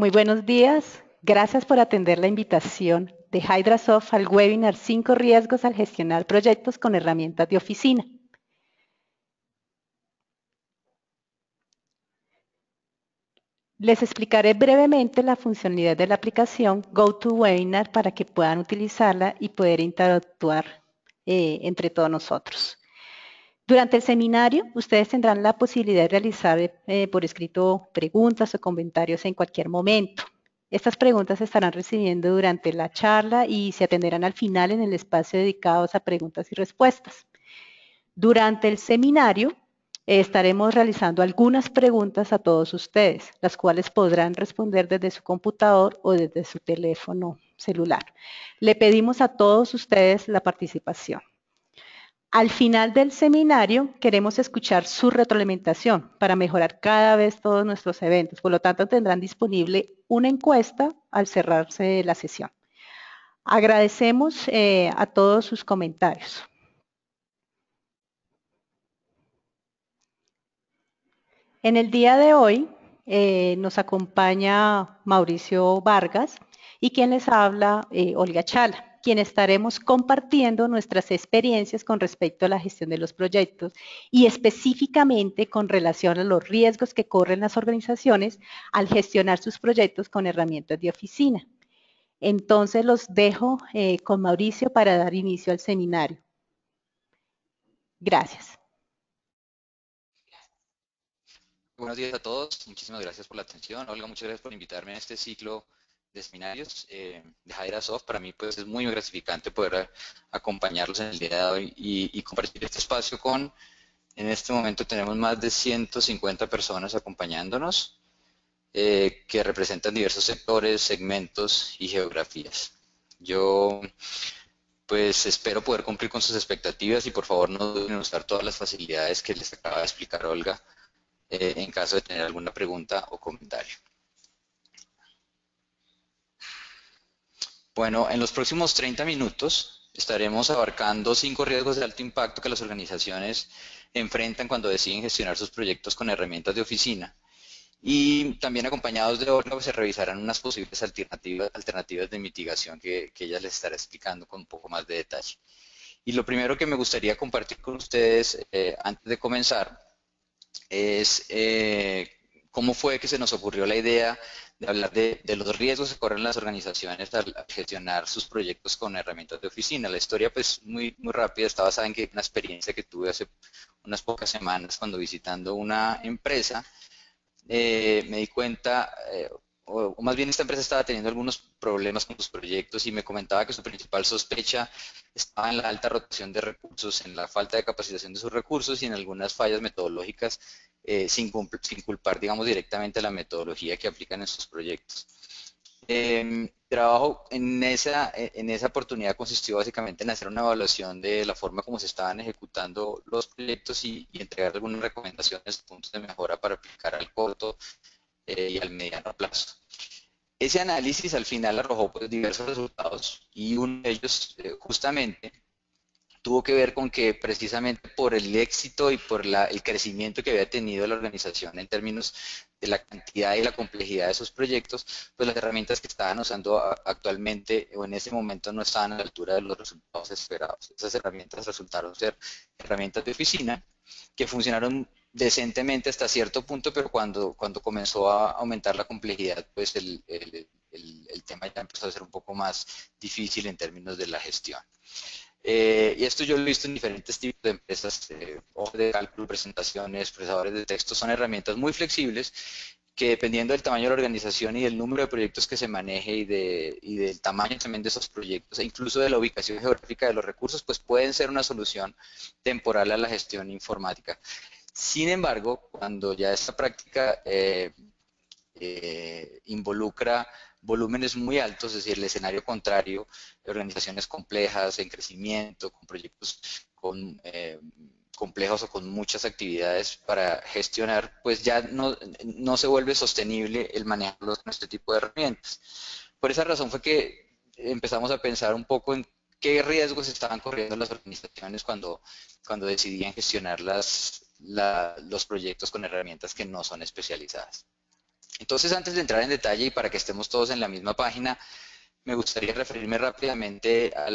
Muy buenos días. Gracias por atender la invitación de Hydrasoft al webinar 5 riesgos al gestionar proyectos con herramientas de oficina. Les explicaré brevemente la funcionalidad de la aplicación GoToWebinar para que puedan utilizarla y poder interactuar entre todos nosotros. Durante el seminario, ustedes tendrán la posibilidad de realizar por escrito preguntas o comentarios en cualquier momento. Estas preguntas se estarán recibiendo durante la charla y se atenderán al final en el espacio dedicado a preguntas y respuestas. Durante el seminario, estaremos realizando algunas preguntas a todos ustedes, las cuales podrán responder desde su computador o desde su teléfono celular. Le pedimos a todos ustedes la participación. Al final del seminario queremos escuchar su retroalimentación para mejorar cada vez todos nuestros eventos. Por lo tanto, tendrán disponible una encuesta al cerrarse la sesión. Agradecemos a todos sus comentarios. En el día de hoy nos acompaña Mauricio Vargas y quien les habla, Olga Chala, quien estaremos compartiendo nuestras experiencias con respecto a la gestión de los proyectos y específicamente con relación a los riesgos que corren las organizaciones al gestionar sus proyectos con herramientas de oficina. Entonces los dejo con Mauricio para dar inicio al seminario. Gracias. Buenos días a todos, muchísimas gracias por la atención. Olga, muchas gracias por invitarme a este ciclo de seminarios de Hydrasoft. Para mí pues, es muy gratificante poder acompañarlos en el día de hoy y compartir este espacio con, en este momento tenemos más de 150 personas acompañándonos que representan diversos sectores, segmentos y geografías. Yo pues espero poder cumplir con sus expectativas y por favor no duden en usar todas las facilidades que les acaba de explicar Olga en caso de tener alguna pregunta o comentario. Bueno, en los próximos 30 minutos estaremos abarcando 5 riesgos de alto impacto que las organizaciones enfrentan cuando deciden gestionar sus proyectos con herramientas de oficina. Y también acompañados de Olga se revisarán unas posibles alternativas de mitigación que ella les estará explicando con un poco más de detalle. Y lo primero que me gustaría compartir con ustedes antes de comenzar es cómo fue que se nos ocurrió la idea de hablar de los riesgos que corren las organizaciones al gestionar sus proyectos con herramientas de oficina. La historia, pues, muy rápida, está basada en una experiencia que tuve hace unas pocas semanas cuando visitando una empresa. Me di cuenta, o más bien esta empresa estaba teniendo algunos problemas con sus proyectos y me comentaba que su principal sospecha estaba en la alta rotación de recursos, en la falta de capacitación de sus recursos y en algunas fallas metodológicas sin culpar, digamos, directamente la metodología que aplican en sus proyectos. Trabajo en esa oportunidad consistió básicamente en hacer una evaluación de la forma como se estaban ejecutando los proyectos y entregar algunas recomendaciones, puntos de mejora para aplicar al corto y al mediano plazo. Ese análisis al final arrojó pues, diversos resultados y uno de ellos justamente tuvo que ver con que precisamente por el éxito y por el crecimiento que había tenido la organización en términos de la cantidad y la complejidad de sus proyectos, pues las herramientas que estaban usando actualmente o en ese momento no estaban a la altura de los resultados esperados. Esas herramientas resultaron ser herramientas de oficina que funcionaron decentemente hasta cierto punto, pero cuando comenzó a aumentar la complejidad, pues el tema ya empezó a ser un poco más difícil en términos de la gestión. Y esto yo lo he visto en diferentes tipos de empresas, hojas de cálculo, presentaciones, procesadores de texto, son herramientas muy flexibles que dependiendo del tamaño de la organización y del número de proyectos que se maneje y del tamaño también de esos proyectos e incluso de la ubicación geográfica de los recursos, pues pueden ser una solución temporal a la gestión informática. Sin embargo, cuando ya esta práctica involucra volúmenes muy altos, es decir, el escenario contrario, de organizaciones complejas, en crecimiento, con proyectos complejos o con muchas actividades para gestionar, pues ya no se vuelve sostenible el manejarlos con este tipo de herramientas. Por esa razón fue que empezamos a pensar un poco en qué riesgos estaban corriendo las organizaciones cuando decidían gestionar los proyectos con herramientas que no son especializadas. Entonces, antes de entrar en detalle y para que estemos todos en la misma página, me gustaría referirme rápidamente a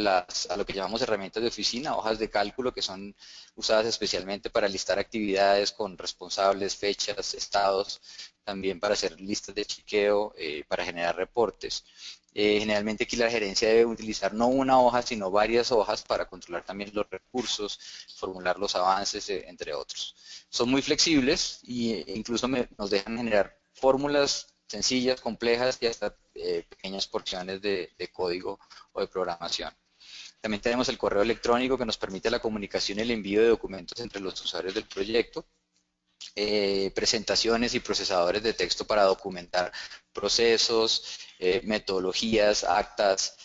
lo que llamamos herramientas de oficina, hojas de cálculo que son usadas especialmente para listar actividades con responsables, fechas, estados, también para hacer listas de chequeo, para generar reportes. Generalmente aquí la gerencia debe utilizar no una hoja, sino varias hojas para controlar también los recursos, formular los avances, entre otros. Son muy flexibles e incluso nos dejan generar fórmulas sencillas, complejas y hasta pequeñas porciones de código o de programación. También tenemos el correo electrónico que nos permite la comunicación y el envío de documentos entre los usuarios del proyecto. Presentaciones y procesadores de texto para documentar procesos, metodologías, actas,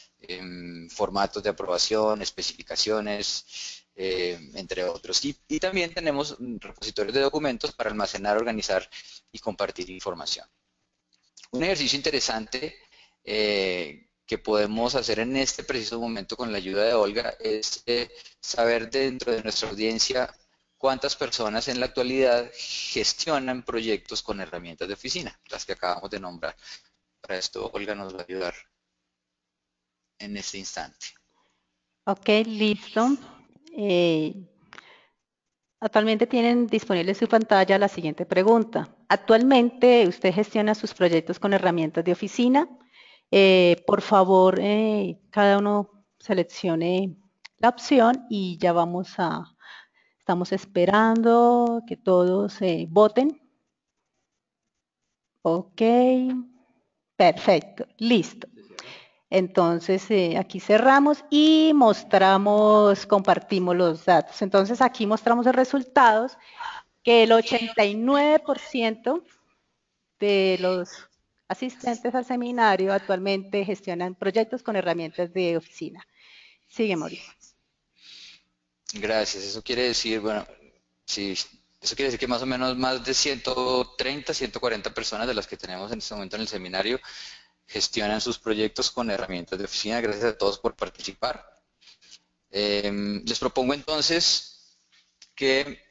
formatos de aprobación, especificaciones, entre otros. Y también tenemos repositorios de documentos para almacenar, organizar y compartir información. Un ejercicio interesante que podemos hacer en este preciso momento con la ayuda de Olga es saber dentro de nuestra audiencia cuántas personas en la actualidad gestionan proyectos con herramientas de oficina, las que acabamos de nombrar. Para esto Olga nos va a ayudar en este instante. Ok, listo. Actualmente tienen disponible en su pantalla la siguiente pregunta. Actualmente usted gestiona sus proyectos con herramientas de oficina. Por favor, cada uno seleccione la opción y ya estamos esperando que todos voten. Ok, perfecto, listo. Entonces, aquí cerramos y compartimos los datos. Entonces, aquí mostramos los resultados, que el 89% de los asistentes al seminario actualmente gestionan proyectos con herramientas de oficina. Sigue, Mauricio. Gracias. Eso quiere decir, bueno, sí, eso quiere decir que más o menos más de 130, 140 personas de las que tenemos en este momento en el seminario gestionan sus proyectos con herramientas de oficina. Gracias a todos por participar. Les propongo entonces que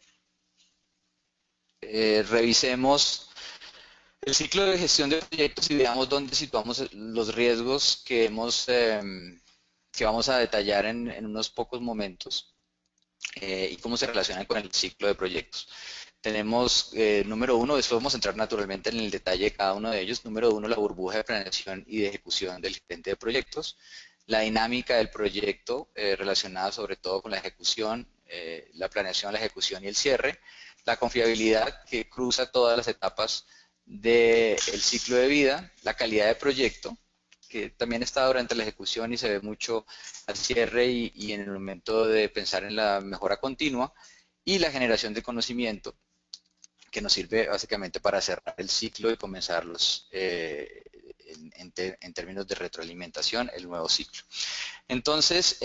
revisemos el ciclo de gestión de proyectos y veamos dónde situamos los riesgos que vamos a detallar en unos pocos momentos y cómo se relacionan con el ciclo de proyectos. Tenemos número uno, después vamos a entrar naturalmente en el detalle de cada uno de ellos. Número uno, la burbuja de planeación y de ejecución del gerente de proyectos. La dinámica del proyecto relacionada sobre todo con la ejecución, la planeación, la ejecución y el cierre. La confiabilidad que cruza todas las etapas del ciclo de vida. La calidad de proyecto, que también está durante la ejecución y se ve mucho al cierre y en el momento de pensar en la mejora continua. Y la generación de conocimiento, que nos sirve básicamente para cerrar el ciclo y comenzarlos en términos de retroalimentación, el nuevo ciclo. Entonces,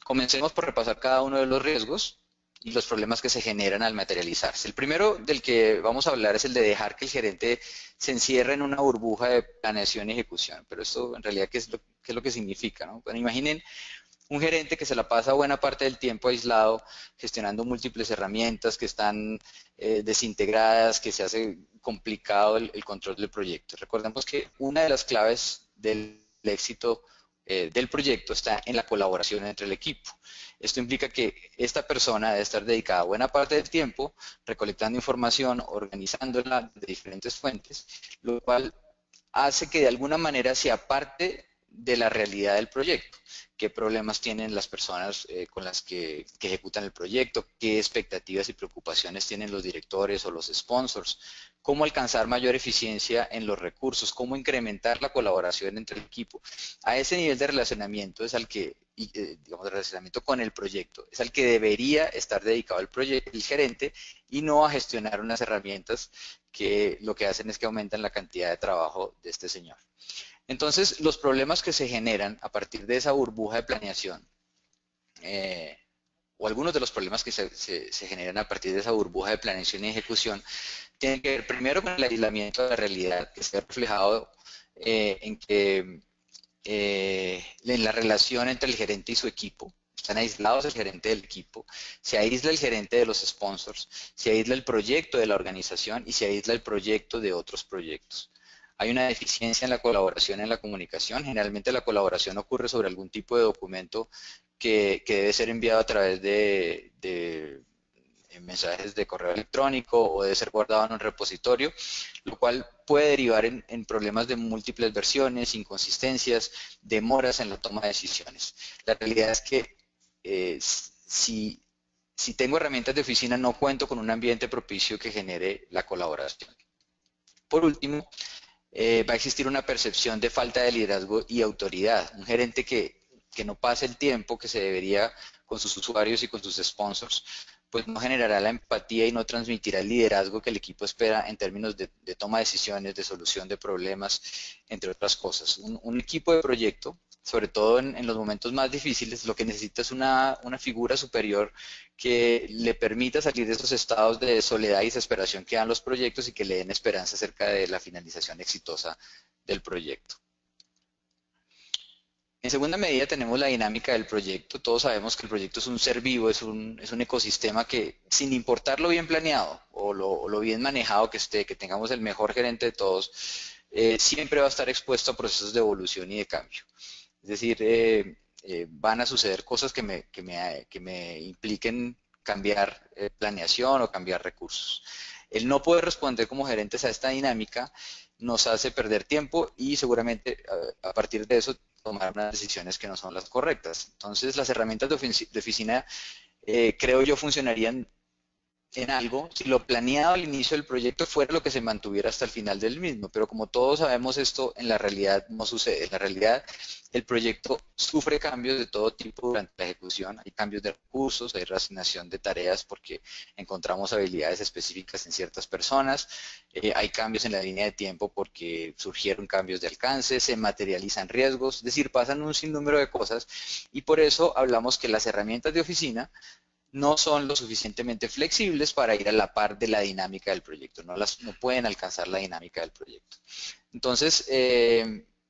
comencemos por repasar cada uno de los riesgos y los problemas que se generan al materializarse. El primero del que vamos a hablar es el de dejar que el gerente se encierre en una burbuja de planeación y ejecución. Pero esto en realidad, ¿qué es lo que significa, ¿no? Bueno, imaginen un gerente que se la pasa buena parte del tiempo aislado, gestionando múltiples herramientas que están desintegradas, que se hace complicado el control del proyecto. Recordemos que una de las claves del éxito del proyecto está en la colaboración entre el equipo. Esto implica que esta persona debe estar dedicada buena parte del tiempo recolectando información, organizándola de diferentes fuentes, lo cual hace que de alguna manera sea parte de la realidad del proyecto. Qué problemas tienen las personas con las que ejecutan el proyecto, qué expectativas y preocupaciones tienen los directores o los sponsors, cómo alcanzar mayor eficiencia en los recursos, cómo incrementar la colaboración entre el equipo. A ese nivel de relacionamiento es al que, digamos, de relacionamiento con el proyecto, es al que debería estar dedicado el gerente y no a gestionar unas herramientas que lo que hacen es que aumentan la cantidad de trabajo de este señor. Entonces, los problemas que se generan a partir de esa burbuja de planeación, o algunos de los problemas que se generan a partir de esa burbuja de planeación y ejecución, tienen que ver primero con el aislamiento de la realidad, que se ha reflejado en la relación entre el gerente y su equipo. Están aislados el gerente del equipo, se aísla el gerente de los sponsors, se aísla el proyecto de la organización y se aísla el proyecto de otros proyectos. Hay una deficiencia en la colaboración, en la comunicación. Generalmente la colaboración ocurre sobre algún tipo de documento que debe ser enviado a través de mensajes de correo electrónico o debe ser guardado en un repositorio, lo cual puede derivar en problemas de múltiples versiones, inconsistencias, demoras en la toma de decisiones. La realidad es que si tengo herramientas de oficina, no cuento con un ambiente propicio que genere la colaboración. Por último, va a existir una percepción de falta de liderazgo y autoridad. Un gerente que no pase el tiempo que se debería con sus usuarios y con sus sponsors, pues no generará la empatía y no transmitirá el liderazgo que el equipo espera en términos de toma de decisiones, de solución de problemas, entre otras cosas. Un equipo de proyecto, sobre todo en los momentos más difíciles, lo que necesita es una figura superior que le permita salir de esos estados de soledad y desesperación que dan los proyectos y que le den esperanza acerca de la finalización exitosa del proyecto. En segunda medida tenemos la dinámica del proyecto. Todos sabemos que el proyecto es un ser vivo, es un ecosistema que sin importar lo bien planeado o lo bien manejado que esté, que tengamos el mejor gerente de todos, siempre va a estar expuesto a procesos de evolución y de cambio. Es decir, van a suceder cosas que me impliquen cambiar planeación o cambiar recursos. El no poder responder como gerentes a esta dinámica nos hace perder tiempo y seguramente a partir de eso tomar unas decisiones que no son las correctas. Entonces, las herramientas de oficina creo yo funcionarían en algo si lo planeado al inicio del proyecto fuera lo que se mantuviera hasta el final del mismo, pero como todos sabemos esto en la realidad no sucede. En la realidad el proyecto sufre cambios de todo tipo durante la ejecución, hay cambios de recursos, hay reasignación de tareas porque encontramos habilidades específicas en ciertas personas, hay cambios en la línea de tiempo porque surgieron cambios de alcance, se materializan riesgos, es decir, pasan un sinnúmero de cosas y por eso hablamos que las herramientas de oficina no son lo suficientemente flexibles para ir a la par de la dinámica del proyecto, no pueden alcanzar la dinámica del proyecto. Entonces,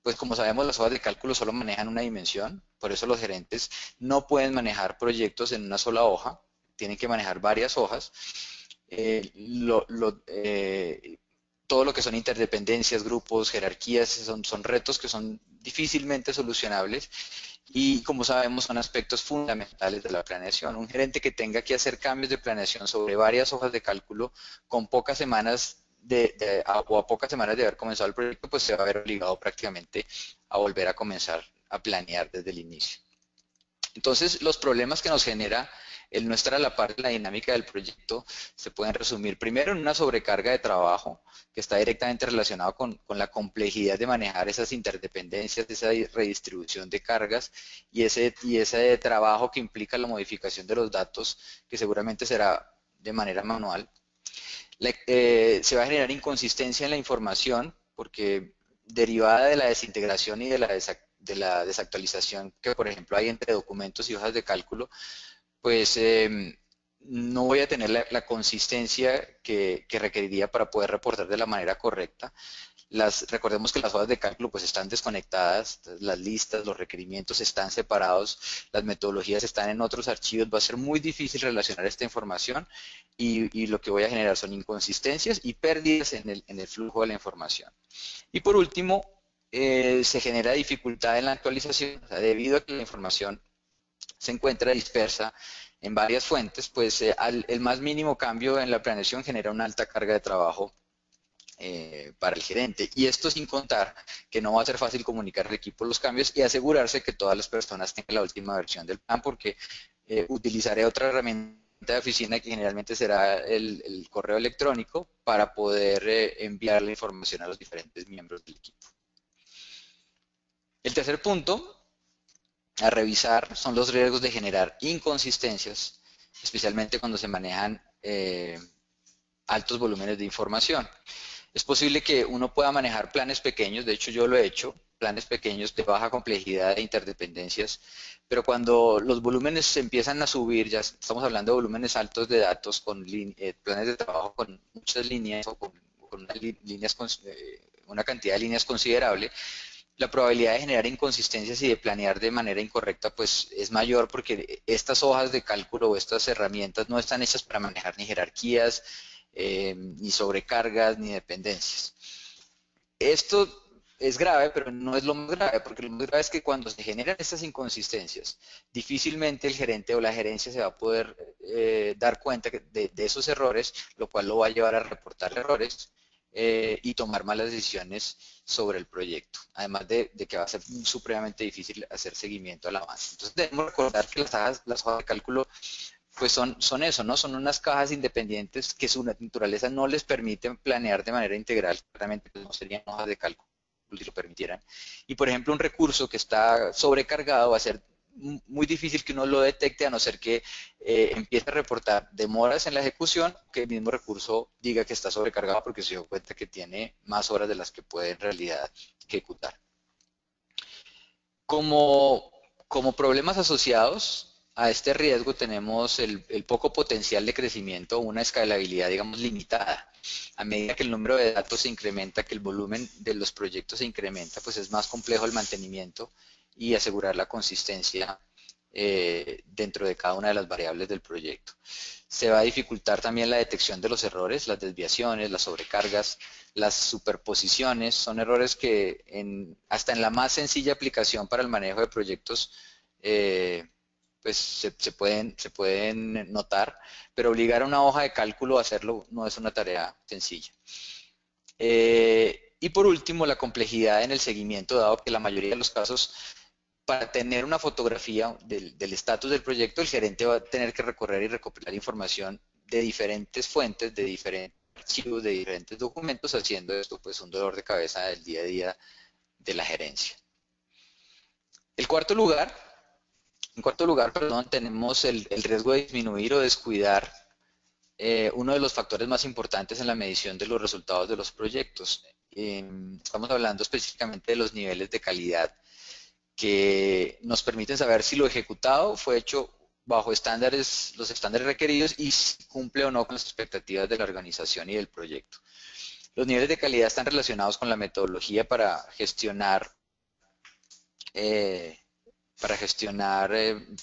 pues como sabemos, las hojas de cálculo solo manejan una dimensión, por eso los gerentes no pueden manejar proyectos en una sola hoja, tienen que manejar varias hojas. Eh, lo- lo- eh, Todo lo que son interdependencias, grupos, jerarquías, son retos que son difícilmente solucionables y como sabemos son aspectos fundamentales de la planeación. Un gerente que tenga que hacer cambios de planeación sobre varias hojas de cálculo con pocas semanas o a pocas semanas de haber comenzado el proyecto, pues se va a ver obligado prácticamente a volver a comenzar a planear desde el inicio. Entonces, los problemas que nos genera el no estar a la par de la dinámica del proyecto se pueden resumir primero en una sobrecarga de trabajo que está directamente relacionado con la complejidad de manejar esas interdependencias, esa redistribución de cargas y ese trabajo que implica la modificación de los datos que seguramente será de manera manual. Se va a generar inconsistencia en la información porque derivada de la desintegración y de la desactualización que, por ejemplo, hay entre documentos y hojas de cálculo, pues no voy a tener la consistencia que requeriría para poder reportar de la manera correcta. Recordemos que las hojas de cálculo pues están desconectadas, las listas, los requerimientos están separados, las metodologías están en otros archivos, va a ser muy difícil relacionar esta información y lo que voy a generar son inconsistencias y pérdidas en el flujo de la información. Y por último, se genera dificultad en la actualización, o sea, debido a que la información se encuentra dispersa en varias fuentes, pues el más mínimo cambio en la planeación genera una alta carga de trabajo para el gerente. Y esto sin contar que no va a ser fácil comunicar al equipo los cambios y asegurarse que todas las personas tengan la última versión del plan porque utilizaré otra herramienta de oficina que generalmente será el correo electrónico para poder enviar la información a los diferentes miembros del equipo. El tercer punto a revisar son los riesgos de generar inconsistencias, especialmente cuando se manejan altos volúmenes de información. Es posible que uno pueda manejar planes pequeños, de hecho yo lo he hecho, planes pequeños de baja complejidad e interdependencias, pero cuando los volúmenes se empiezan a subir, ya estamos hablando de volúmenes altos de datos con planes de trabajo con muchas líneas o con una cantidad de líneas considerable, la probabilidad de generar inconsistencias y de planear de manera incorrecta pues es mayor porque estas hojas de cálculo o estas herramientas no están hechas para manejar ni jerarquías, ni sobrecargas, ni dependencias. Esto es grave, pero no es lo más grave, porque lo más grave es que cuando se generan estas inconsistencias, difícilmente el gerente o la gerencia se va a poder dar cuenta de esos errores, lo cual lo va a llevar a reportar errores y tomar malas decisiones sobre el proyecto, además de que va a ser supremamente difícil hacer seguimiento al avance. Entonces debemos recordar que las hojas de cálculo pues son eso, ¿no? Son unas cajas independientes que su naturaleza no les permite planear de manera integral. Claramente pues, no serían hojas de cálculo si lo permitieran. Y por ejemplo, un recurso que está sobrecargado va a ser muy difícil que uno lo detecte a no ser que empiece a reportar demoras en la ejecución, que el mismo recurso diga que está sobrecargado porque se dio cuenta que tiene más horas de las que puede en realidad ejecutar. Como, como problemas asociados a este riesgo tenemos el poco potencial de crecimiento o una escalabilidad, digamos, limitada. A medida que el número de datos se incrementa, que el volumen de los proyectos se incrementa, pues es más complejo el mantenimiento y asegurar la consistencia dentro de cada una de las variables del proyecto. Se va a dificultar también la detección de los errores, las desviaciones, las sobrecargas, las superposiciones. Son errores que hasta en la más sencilla aplicación para el manejo de proyectos pues se pueden notar, pero obligar a una hoja de cálculo a hacerlo no es una tarea sencilla. Y por último, la complejidad en el seguimiento, dado que la mayoría de los casos para tener una fotografía del estatus del proyecto, el gerente va a tener que recorrer y recopilar información de diferentes fuentes, de diferentes archivos, de diferentes documentos, haciendo esto pues un dolor de cabeza del día a día de la gerencia. El cuarto lugar, en cuarto lugar, perdón, tenemos el riesgo de disminuir o descuidar uno de los factores más importantes en la medición de los resultados de los proyectos. Estamos hablando específicamente de los niveles de calidad que nos permiten saber si lo ejecutado fue hecho bajo los estándares requeridos y si cumple o no con las expectativas de la organización y del proyecto. Los niveles de calidad están relacionados con la metodología eh, para gestionar,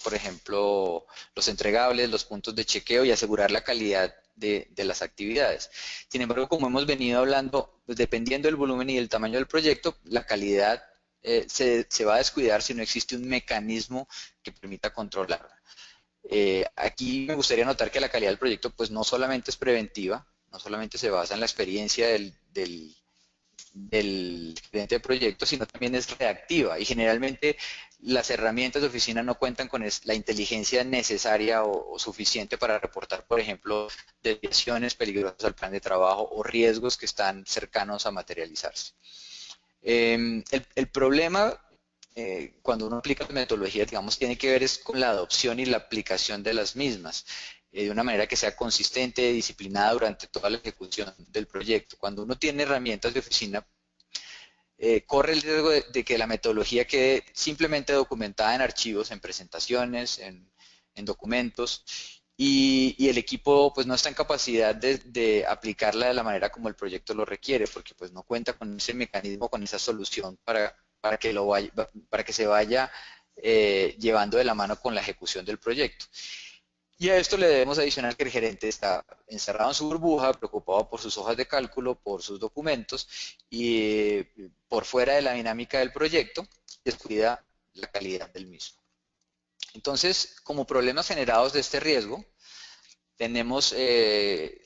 por ejemplo, los entregables, los puntos de chequeo y asegurar la calidad de las actividades. Sin embargo, como hemos venido hablando, pues dependiendo del volumen y del tamaño del proyecto, la calidad se va a descuidar si no existe un mecanismo que permita controlarla. Aquí me gustaría notar que la calidad del proyecto pues no solamente es preventiva, no solamente se basa en la experiencia del gerente de proyecto, sino también es reactiva y generalmente las herramientas de oficina no cuentan con la inteligencia necesaria o suficiente para reportar, por ejemplo, desviaciones peligrosas al plan de trabajo o riesgos que están cercanos a materializarse. El problema cuando uno aplica metodologías, digamos, tiene que ver es con la adopción y la aplicación de las mismas, de una manera que sea consistente, disciplinada durante toda la ejecución del proyecto. Cuando uno tiene herramientas de oficina, corre el riesgo de que la metodología quede simplemente documentada en archivos, en presentaciones, en documentos, y el equipo pues no está en capacidad de aplicarla de la manera como el proyecto lo requiere, porque pues no cuenta con ese mecanismo, con esa solución para que se vaya llevando de la mano con la ejecución del proyecto. Y a esto le debemos adicionar que el gerente está encerrado en su burbuja, preocupado por sus hojas de cálculo, por sus documentos y por fuera de la dinámica del proyecto, descuida la calidad del mismo. Entonces, como problemas generados de este riesgo, tenemos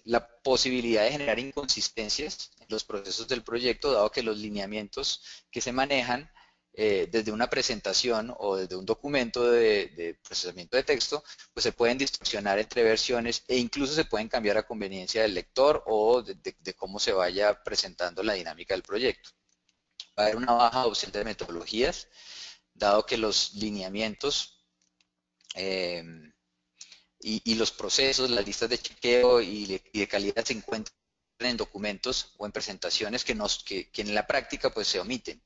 la posibilidad de generar inconsistencias en los procesos del proyecto, dado que los lineamientos que se manejan desde una presentación o desde un documento de procesamiento de texto, pues se pueden distorsionar entre versiones e incluso se pueden cambiar a conveniencia del lector o de cómo se vaya presentando la dinámica del proyecto. Va a haber una baja adopción de metodologías, dado que los lineamientos eh, y los procesos, las listas de chequeo y de calidad se encuentran en documentos o en presentaciones que en la práctica pues se omiten.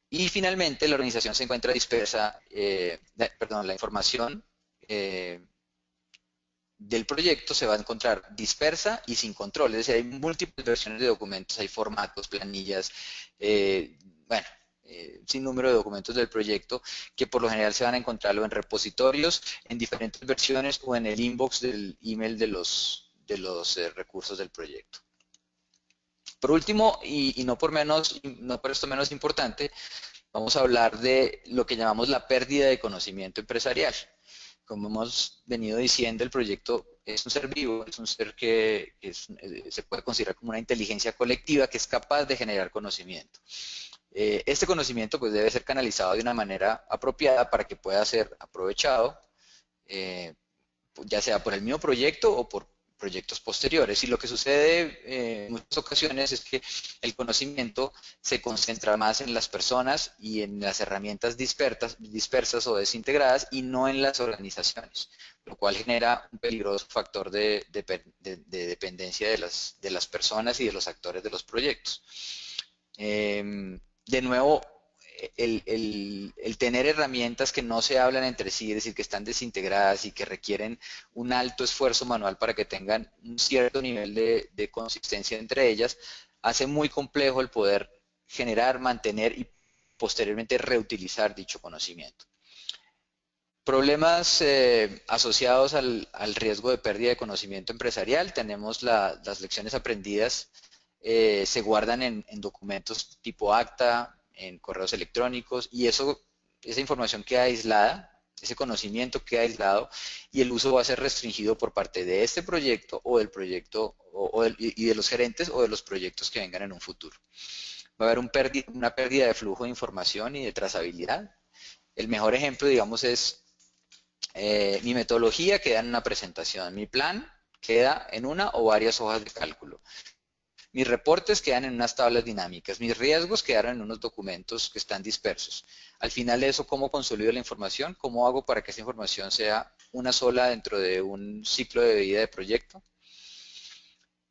Y finalmente la organización se encuentra dispersa, la información del proyecto se va a encontrar dispersa y sin control, es decir, hay múltiples versiones de documentos, hay formatos, planillas, bueno, sin número de documentos del proyecto, que por lo general se van a encontrarlo en repositorios, en diferentes versiones o en el inbox del email de los recursos del proyecto. Por último, y no por esto menos importante, vamos a hablar de lo que llamamos la pérdida de conocimiento empresarial. Como hemos venido diciendo, el proyecto es un ser vivo, es un ser se puede considerar como una inteligencia colectiva que es capaz de generar conocimiento. Este conocimiento pues, debe ser canalizado de una manera apropiada para que pueda ser aprovechado, ya sea por el mismo proyecto o por proyectos posteriores. Y lo que sucede en muchas ocasiones es que el conocimiento se concentra más en las personas y en las herramientas dispersas o desintegradas y no en las organizaciones, lo cual genera un peligroso factor de dependencia de las personas y de los actores de los proyectos. De nuevo, el tener herramientas que no se hablan entre sí, es decir, que están desintegradas y que requieren un alto esfuerzo manual para que tengan un cierto nivel de consistencia entre ellas, hace muy complejo el poder generar, mantener y posteriormente reutilizar dicho conocimiento. Problemas asociados al riesgo de pérdida de conocimiento empresarial. Tenemos las lecciones aprendidas, se guardan en documentos tipo acta, en correos electrónicos, y esa información queda aislada, ese conocimiento queda aislado, y el uso va a ser restringido por parte de este proyecto o del proyecto y de los gerentes o de los proyectos que vengan en un futuro. Va a haber una pérdida de flujo de información y de trazabilidad. El mejor ejemplo, digamos, es mi metodología queda en una presentación, mi plan queda en una o varias hojas de cálculo. Mis reportes quedan en unas tablas dinámicas, mis riesgos quedaron en unos documentos que están dispersos. Al final de eso, ¿cómo consolido la información? ¿Cómo hago para que esa información sea una sola dentro de un ciclo de vida de proyecto?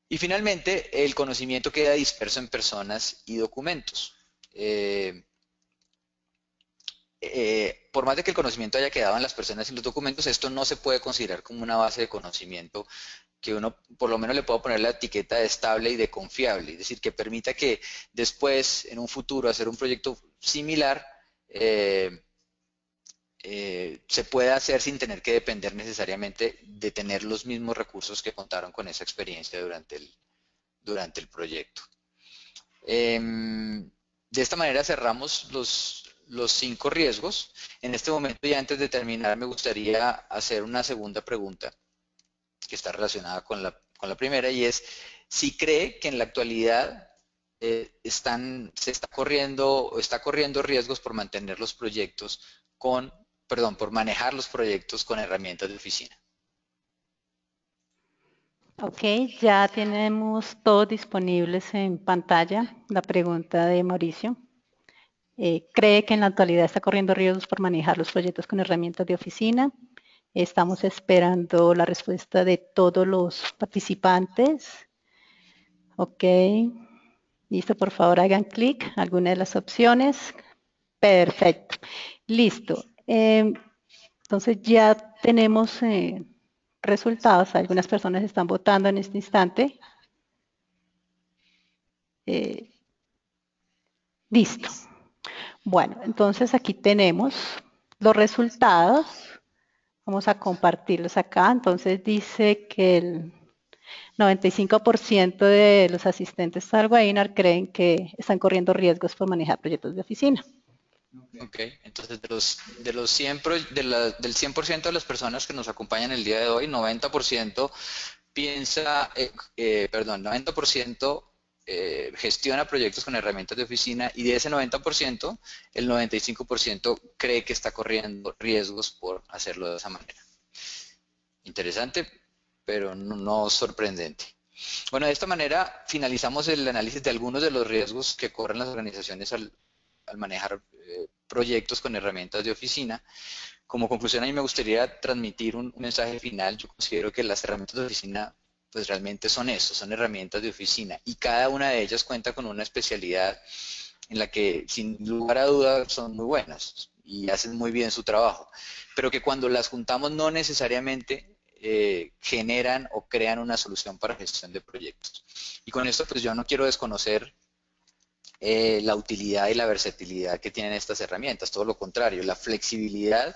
Y finalmente, el conocimiento queda disperso en personas y documentos. Por más de que el conocimiento haya quedado en las personas y los documentos, esto no se puede considerar como una base de conocimiento que uno por lo menos le pueda poner la etiqueta de estable y de confiable, es decir, que permita que después, en un futuro, hacer un proyecto similar se pueda hacer sin tener que depender necesariamente de tener los mismos recursos que contaron con esa experiencia durante el proyecto. De esta manera cerramos los 5 riesgos. En este momento y antes de terminar me gustaría hacer una segunda pregunta que está relacionada con la primera, y es si cree que en la actualidad se está corriendo riesgos por mantener los proyectos por manejar los proyectos con herramientas de oficina. Ok, ya tenemos todos disponibles en pantalla la pregunta de Mauricio. ¿Cree que en la actualidad está corriendo riesgos por manejar los proyectos con herramientas de oficina? Estamos esperando la respuesta de todos los participantes. Ok, listo, por favor hagan clic alguna de las opciones. Perfecto, listo. Entonces ya tenemos resultados. Algunas personas están votando en este instante. Listo. Bueno, entonces aquí tenemos los resultados. Vamos a compartirlos acá. Entonces dice que el 95% de los asistentes al webinar creen que están corriendo riesgos por manejar proyectos de oficina. Ok, entonces del 100% de las personas que nos acompañan el día de hoy, 90% 90% gestiona proyectos con herramientas de oficina, y de ese 90%, el 95% cree que está corriendo riesgos por hacerlo de esa manera. Interesante, pero no sorprendente. Bueno, de esta manera finalizamos el análisis de algunos de los riesgos que corren las organizaciones al manejar proyectos con herramientas de oficina. Como conclusión, a mí me gustaría transmitir un mensaje final. Yo considero que las herramientas de oficina pues realmente son eso, son herramientas de oficina, y cada una de ellas cuenta con una especialidad en la que sin lugar a dudas son muy buenas y hacen muy bien su trabajo, pero que cuando las juntamos no necesariamente generan o crean una solución para gestión de proyectos. Y con esto pues yo no quiero desconocer la utilidad y la versatilidad que tienen estas herramientas, todo lo contrario, la flexibilidad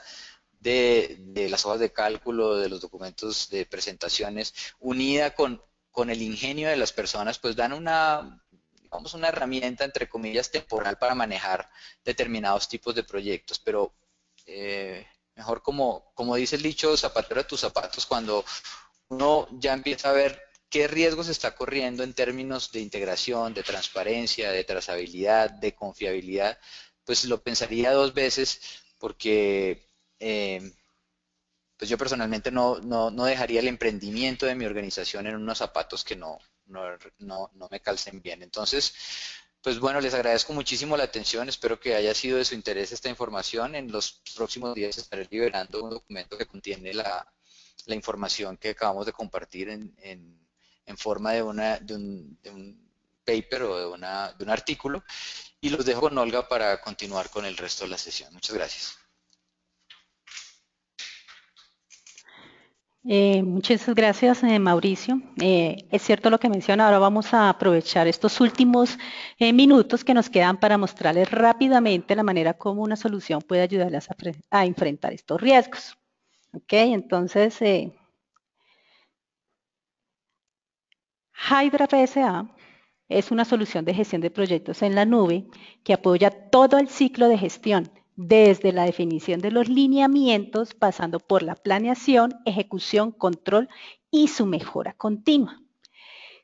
de las hojas de cálculo, de los documentos de presentaciones, unida con el ingenio de las personas, pues dan una, digamos, una herramienta, entre comillas, temporal para manejar determinados tipos de proyectos, pero mejor como dice el dicho, zapatero a tus zapatos, cuando uno ya empieza a ver qué riesgos está corriendo en términos de integración, de transparencia, de trazabilidad, de confiabilidad, pues lo pensaría dos veces porque eh, pues yo personalmente no dejaría el emprendimiento de mi organización en unos zapatos que no me calcen bien. Entonces, pues bueno, les agradezco muchísimo la atención, espero que haya sido de su interés esta información. En los próximos días estaré liberando un documento que contiene la información que acabamos de compartir en forma de un paper o de un artículo y los dejo con Olga para continuar con el resto de la sesión. Muchas gracias. Muchas gracias, Mauricio. Es cierto lo que menciona, ahora vamos a aprovechar estos últimos minutos que nos quedan para mostrarles rápidamente la manera como una solución puede ayudarles a enfrentar estos riesgos. Ok, entonces, Hydra PSA es una solución de gestión de proyectos en la nube que apoya todo el ciclo de gestión, desde la definición de los lineamientos, pasando por la planeación, ejecución, control y su mejora continua.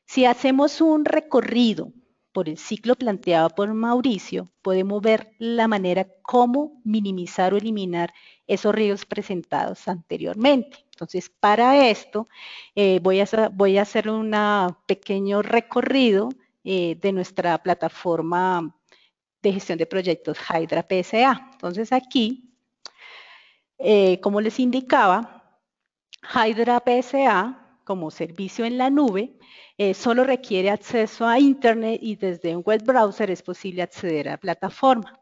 Si hacemos un recorrido por el ciclo planteado por Mauricio, podemos ver la manera cómo minimizar o eliminar esos riesgos presentados anteriormente. Entonces, para esto, voy a hacer un pequeño recorrido de nuestra plataforma de gestión de proyectos Hydra PSA. Entonces, aquí, como les indicaba, Hydra PSA, como servicio en la nube, solo requiere acceso a Internet y desde un web browser es posible acceder a la plataforma.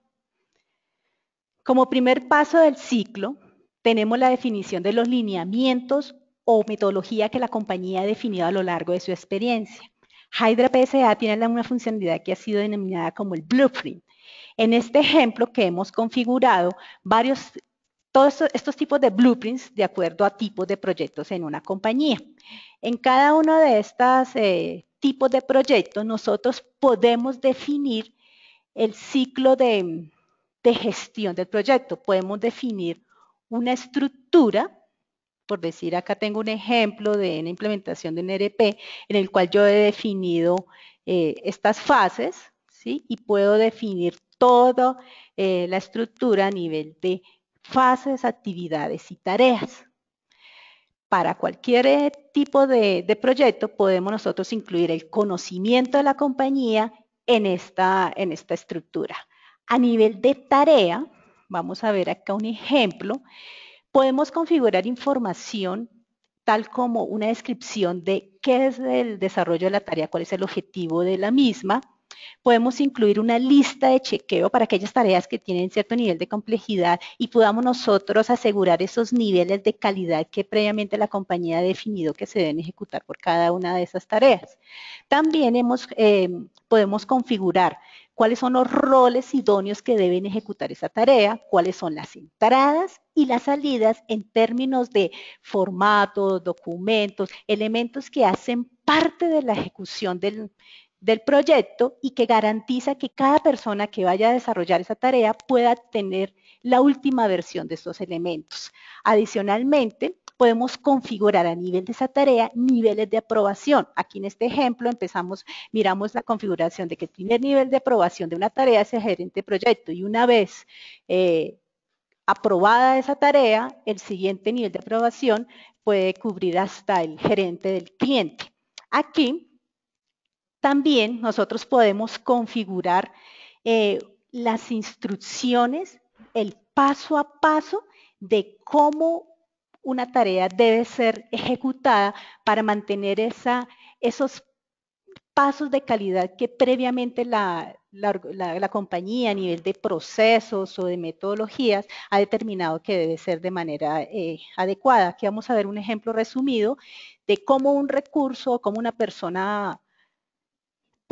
Como primer paso del ciclo, tenemos la definición de los lineamientos o metodología que la compañía ha definido a lo largo de su experiencia. Hydra PSA tiene una funcionalidad que ha sido denominada como el blueprint. En este ejemplo que hemos configurado todos estos tipos de blueprints de acuerdo a tipos de proyectos en una compañía. En cada uno de estos tipos de proyectos nosotros podemos definir el ciclo de gestión del proyecto. Podemos definir una estructura, por decir acá tengo un ejemplo de una implementación de un ERP en el cual yo he definido estas fases, ¿sí? Y puedo definir toda la estructura a nivel de fases, actividades y tareas. Para cualquier tipo de proyecto podemos nosotros incluir el conocimiento de la compañía en esta estructura. A nivel de tarea, vamos a ver acá un ejemplo, podemos configurar información tal como una descripción de qué es el desarrollo de la tarea, cuál es el objetivo de la misma. Podemos incluir una lista de chequeo para aquellas tareas que tienen cierto nivel de complejidad y podamos nosotros asegurar esos niveles de calidad que previamente la compañía ha definido que se deben ejecutar por cada una de esas tareas. También podemos configurar cuáles son los roles idóneos que deben ejecutar esa tarea, cuáles son las entradas y las salidas en términos de formatos, documentos, elementos que hacen parte de la ejecución del proyecto y que garantiza que cada persona que vaya a desarrollar esa tarea pueda tener la última versión de estos elementos. Adicionalmente, podemos configurar a nivel de esa tarea niveles de aprobación. Aquí en este ejemplo miramos la configuración de que el primer nivel de aprobación de una tarea es el gerente de proyecto y una vez aprobada esa tarea, el siguiente nivel de aprobación puede cubrir hasta el gerente del cliente. Aquí también nosotros podemos configurar las instrucciones, el paso a paso de cómo una tarea debe ser ejecutada para mantener esos pasos de calidad que previamente la compañía a nivel de procesos o de metodologías ha determinado que debe ser de manera adecuada. Aquí vamos a ver un ejemplo resumido de cómo un recurso, cómo una persona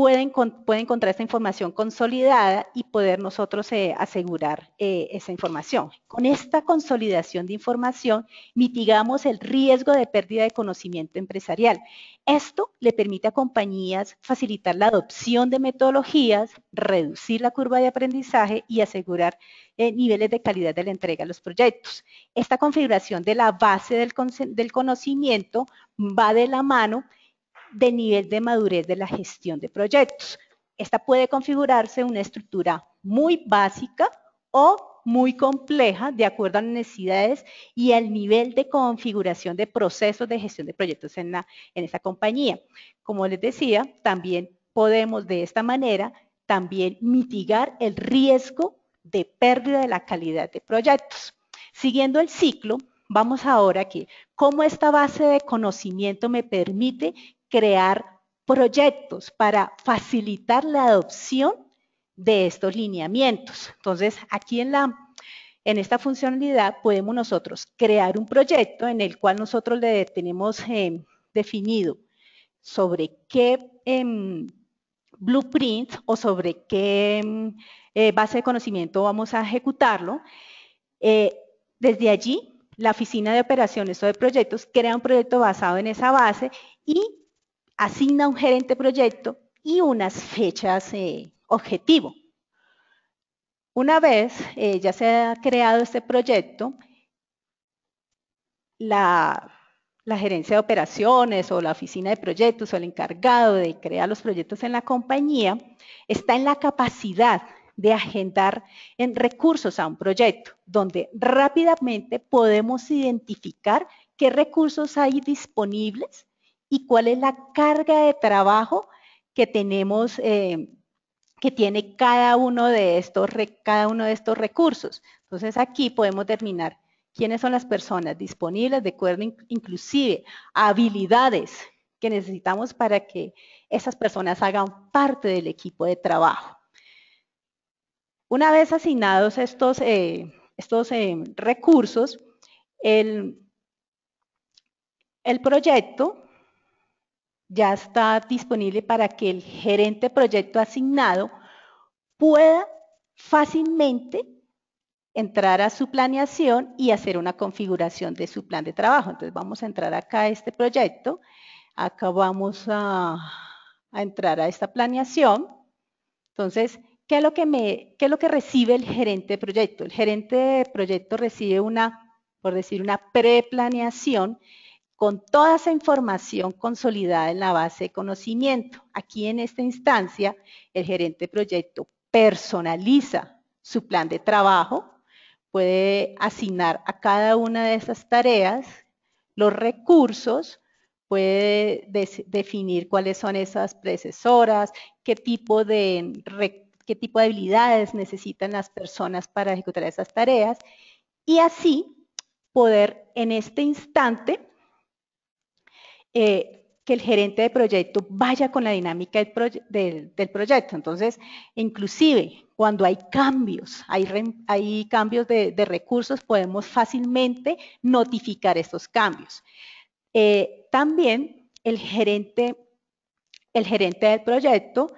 puede encontrar esta información consolidada y poder nosotros asegurar esa información. Con esta consolidación de información mitigamos el riesgo de pérdida de conocimiento empresarial. Esto le permite a compañías facilitar la adopción de metodologías, reducir la curva de aprendizaje y asegurar niveles de calidad de la entrega de los proyectos. Esta configuración de la base del conocimiento va de la mano del nivel de madurez de la gestión de proyectos. Esta puede configurarse una estructura muy básica o muy compleja de acuerdo a las necesidades y al nivel de configuración de procesos de gestión de proyectos en esta compañía. Como les decía, también podemos de esta manera también mitigar el riesgo de pérdida de la calidad de proyectos. Siguiendo el ciclo, vamos ahora aquí, cómo esta base de conocimiento me permite crear proyectos para facilitar la adopción de estos lineamientos. Entonces, aquí en esta funcionalidad podemos nosotros crear un proyecto en el cual nosotros le tenemos definido sobre qué blueprint o sobre qué base de conocimiento vamos a ejecutarlo. Desde allí, la oficina de operaciones o de proyectos crea un proyecto basado en esa base y asigna un gerente de proyecto y unas fechas objetivo. Una vez ya se ha creado este proyecto, la gerencia de operaciones o la oficina de proyectos o el encargado de crear los proyectos en la compañía está en la capacidad de agendar en recursos a un proyecto, donde rápidamente podemos identificar qué recursos hay disponibles y cuál es la carga de trabajo que tenemos, que tiene cada uno de estos recursos. Entonces aquí podemos determinar quiénes son las personas disponibles, de acuerdo inclusive a habilidades que necesitamos para que esas personas hagan parte del equipo de trabajo. Una vez asignados estos recursos, el proyecto ya está disponible para que el gerente de proyecto asignado pueda fácilmente entrar a su planeación y hacer una configuración de su plan de trabajo. Entonces vamos a entrar acá a este proyecto, acá vamos a entrar a esta planeación. Entonces, ¿qué es lo que recibe el gerente de proyecto? El gerente de proyecto recibe por decir, una preplaneación con toda esa información consolidada en la base de conocimiento. Aquí en esta instancia, el gerente de proyecto personaliza su plan de trabajo, puede asignar a cada una de esas tareas los recursos, puede definir cuáles son esas precesoras, qué tipo de habilidades necesitan las personas para ejecutar esas tareas y así poder en este instante que el gerente de proyecto vaya con la dinámica del proyecto. Entonces, inclusive cuando hay cambios, hay cambios de recursos, podemos fácilmente notificar estos cambios. También el gerente del proyecto,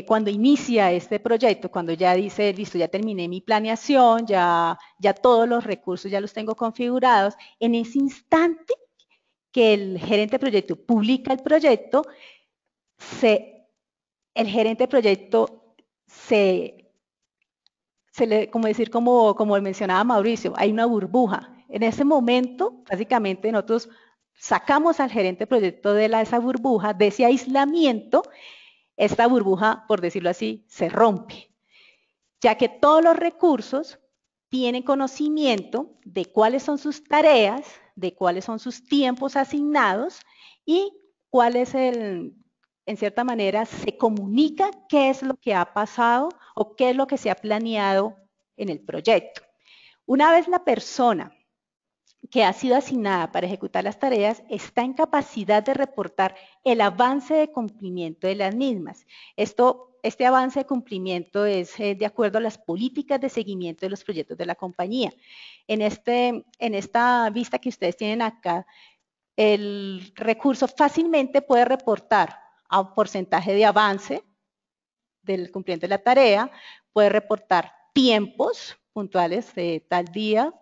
cuando inicia este proyecto, cuando ya dice, listo, ya terminé mi planeación, ya todos los recursos ya los tengo configurados, en ese instante que el gerente de proyecto publica el proyecto, el gerente de proyecto como mencionaba Mauricio, hay una burbuja. En ese momento, básicamente, nosotros sacamos al gerente de proyecto de esa burbuja, de ese aislamiento. Esta burbuja, por decirlo así, se rompe, ya que todos los recursos tienen conocimiento de cuáles son sus tareas, de cuáles son sus tiempos asignados y cuál es en cierta manera, se comunica qué es lo que ha pasado o qué es lo que se ha planeado en el proyecto. Una vez la persona que ha sido asignada para ejecutar las tareas está en capacidad de reportar el avance de cumplimiento de las mismas. Este avance de cumplimiento es de acuerdo a las políticas de seguimiento de los proyectos de la compañía. En esta vista que ustedes tienen acá, el recurso fácilmente puede reportar a un porcentaje de avance, del cumplimiento de la tarea, puede reportar tiempos puntuales de tal día,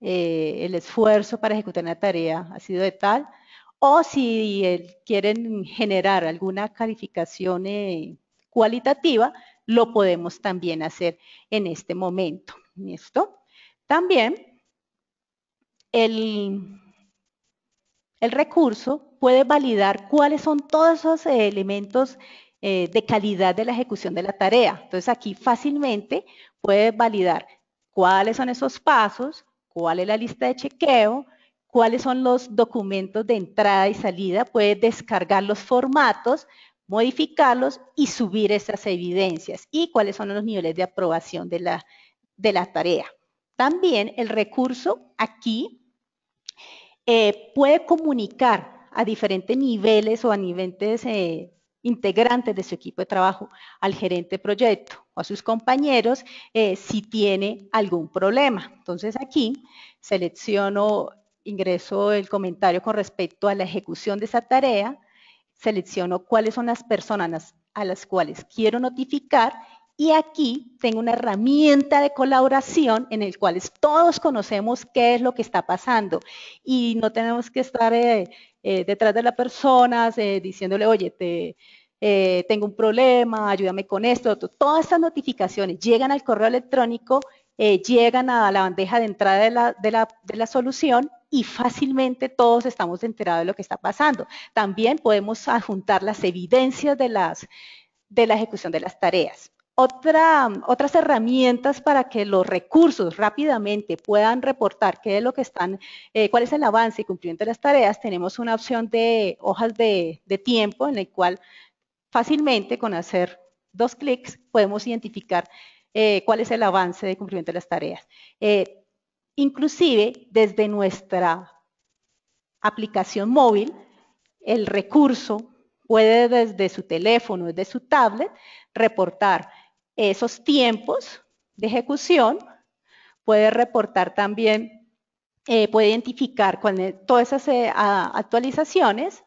el esfuerzo para ejecutar una tarea ha sido de tal, o si quieren generar alguna calificación cualitativa, lo podemos también hacer en este momento. ¿Listo? También el recurso puede validar cuáles son todos esos elementos de calidad de la ejecución de la tarea. Entonces aquí fácilmente puede validar cuáles son esos pasos, cuál es la lista de chequeo, cuáles son los documentos de entrada y salida, puede descargar los formatos, modificarlos y subir esas evidencias y cuáles son los niveles de aprobación de la tarea. También el recurso aquí puede comunicar a diferentes niveles o a niveles integrantes de su equipo de trabajo, al gerente de proyecto o a sus compañeros si tiene algún problema. Entonces aquí selecciono, ingreso el comentario con respecto a la ejecución de esa tarea, selecciono cuáles son las personas a las cuales quiero notificar y aquí tengo una herramienta de colaboración en el cual todos conocemos qué es lo que está pasando y no tenemos que estar detrás de la persona diciéndole, oye, tengo un problema, ayúdame con esto. Todas estas notificaciones llegan al correo electrónico, llegan a la bandeja de entrada de la solución y fácilmente todos estamos enterados de lo que está pasando. También podemos adjuntar las evidencias de la ejecución de las tareas. Otras herramientas para que los recursos rápidamente puedan reportar qué es lo que están, cuál es el avance y cumplimiento de las tareas, tenemos una opción de hojas de tiempo en el cual fácilmente con hacer 2 clics podemos identificar cuál es el avance de cumplimiento de las tareas. Inclusive desde nuestra aplicación móvil, el recurso puede desde su teléfono, desde su tablet, reportar esos tiempos de ejecución, puede reportar también, puede identificar todas esas actualizaciones,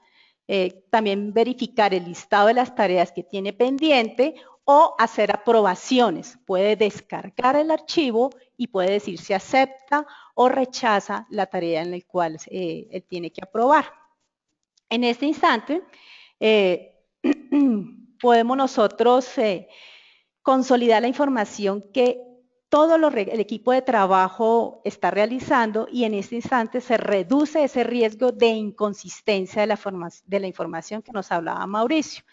también verificar el listado de las tareas que tiene pendiente o hacer aprobaciones. Puede descargar el archivo y puede decir si acepta o rechaza la tarea en la cual él tiene que aprobar. En este instante, podemos nosotros consolidar la información que todo el equipo de trabajo está realizando y en este instante se reduce ese riesgo de inconsistencia de la información que nos hablaba Mauricio.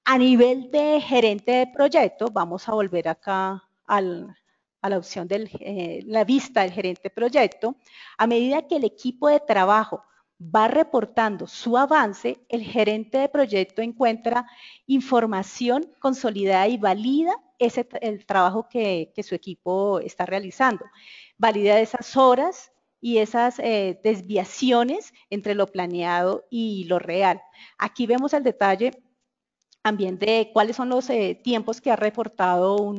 A nivel de gerente de proyecto, vamos a volver acá a la opción de la vista del gerente de proyecto. A medida que el equipo de trabajo va reportando su avance, el gerente de proyecto encuentra información consolidada y valida el trabajo que su equipo está realizando. Valida esas horas y esas desviaciones entre lo planeado y lo real. Aquí vemos el detalle también de cuáles son los tiempos que ha reportado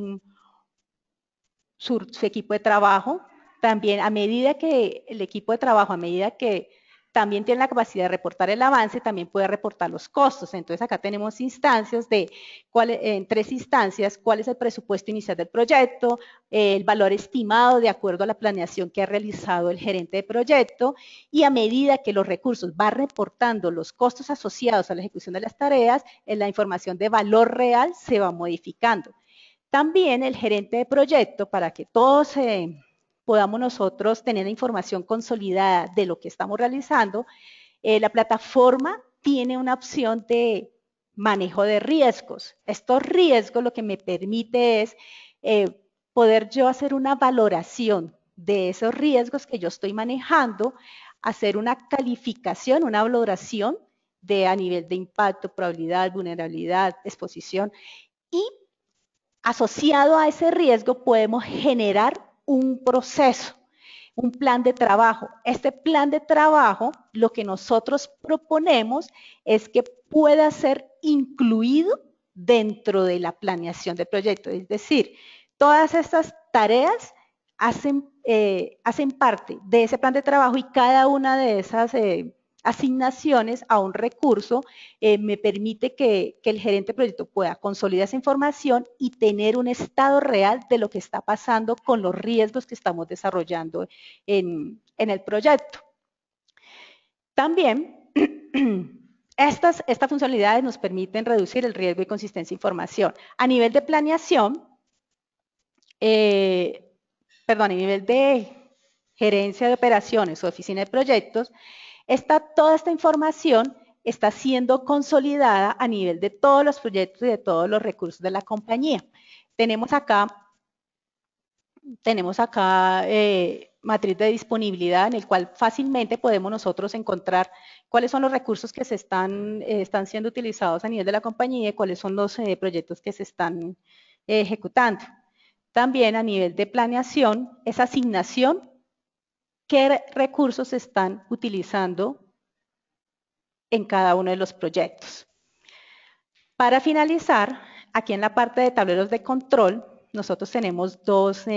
su equipo de trabajo. También a medida que el equipo de trabajo, a medida que también tiene la capacidad de reportar el avance, también puede reportar los costos. Entonces acá tenemos instancias en 3 instancias, cuál es el presupuesto inicial del proyecto, el valor estimado de acuerdo a la planeación que ha realizado el gerente de proyecto y a medida que los recursos va reportando los costos asociados a la ejecución de las tareas, la información de valor real se va modificando. También el gerente de proyecto, para que todos podamos nosotros tener la información consolidada de lo que estamos realizando, la plataforma tiene una opción de manejo de riesgos. Estos riesgos lo que me permite es poder yo hacer una valoración de esos riesgos que yo estoy manejando, hacer una calificación, una valoración a nivel de impacto, probabilidad, vulnerabilidad, exposición y asociado a ese riesgo podemos generar un proceso, un plan de trabajo. Este plan de trabajo, lo que nosotros proponemos es que pueda ser incluido dentro de la planeación del proyecto. Es decir, todas estas tareas hacen parte de ese plan de trabajo y cada una de esas asignaciones a un recurso me permite que el gerente de proyecto pueda consolidar esa información y tener un estado real de lo que está pasando con los riesgos que estamos desarrollando en el proyecto. También, estas funcionalidades nos permiten reducir el riesgo y consistencia de información. A nivel de planeación, a nivel de gerencia de operaciones o oficina de proyectos, toda esta información está siendo consolidada a nivel de todos los proyectos y de todos los recursos de la compañía. Tenemos acá matriz de disponibilidad en el cual fácilmente podemos nosotros encontrar cuáles son los recursos que están siendo utilizados a nivel de la compañía y cuáles son los proyectos que se están ejecutando. También a nivel de planeación, esa asignación, qué recursos se están utilizando en cada uno de los proyectos. Para finalizar, aquí en la parte de tableros de control, nosotros tenemos dos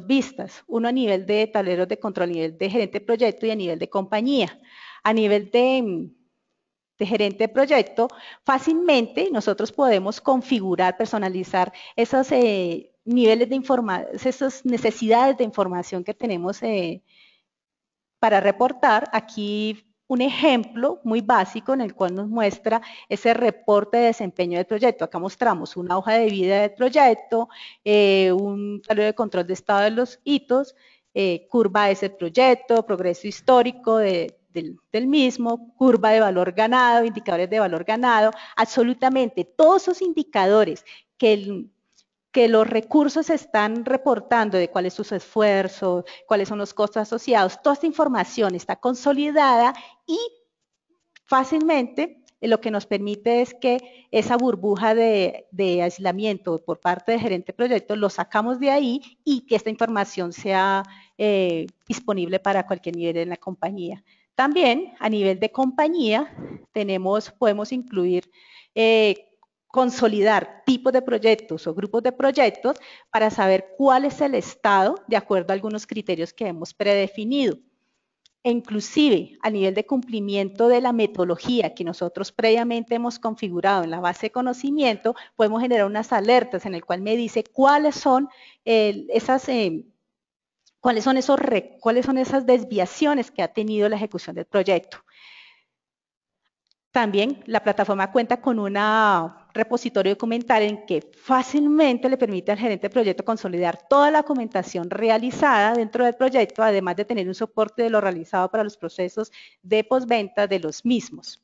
vistas, uno a nivel de tableros de control, a nivel de gerente de proyecto y a nivel de compañía. A nivel de gerente de proyecto, fácilmente nosotros podemos configurar, personalizar esos niveles de información, esas necesidades de información que tenemos para reportar. Aquí un ejemplo muy básico en el cual nos muestra ese reporte de desempeño del proyecto. Acá mostramos una hoja de vida del proyecto, un tablero de control de estado de los hitos, curva de ese proyecto, progreso histórico del mismo, curva de valor ganado, indicadores de valor ganado, absolutamente todos esos indicadores que los recursos están reportando de cuál es su esfuerzo, cuáles son los costos asociados, toda esta información está consolidada y fácilmente lo que nos permite es que esa burbuja de aislamiento por parte del gerente de proyecto lo sacamos de ahí y que esta información sea disponible para cualquier nivel en la compañía. También a nivel de compañía podemos incluir consolidar tipos de proyectos o grupos de proyectos para saber cuál es el estado de acuerdo a algunos criterios que hemos predefinido. E inclusive a nivel de cumplimiento de la metodología que nosotros previamente hemos configurado en la base de conocimiento, podemos generar unas alertas en el cual me dice cuáles son esas desviaciones que ha tenido la ejecución del proyecto. También la plataforma cuenta con un repositorio documental en que fácilmente le permite al gerente de proyecto consolidar toda la documentación realizada dentro del proyecto, además de tener un soporte de lo realizado para los procesos de postventa de los mismos.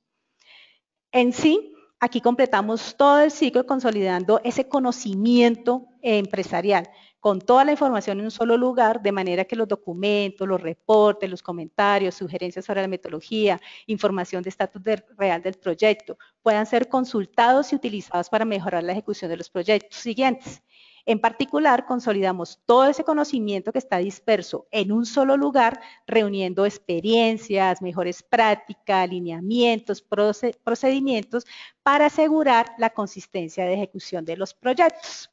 En sí, aquí completamos todo el ciclo consolidando ese conocimiento empresarial con toda la información en un solo lugar, de manera que los documentos, los reportes, los comentarios, sugerencias sobre la metodología, información de estatus real del proyecto, puedan ser consultados y utilizados para mejorar la ejecución de los proyectos siguientes. En particular, consolidamos todo ese conocimiento que está disperso en un solo lugar, reuniendo experiencias, mejores prácticas, alineamientos, procedimientos, para asegurar la consistencia de ejecución de los proyectos.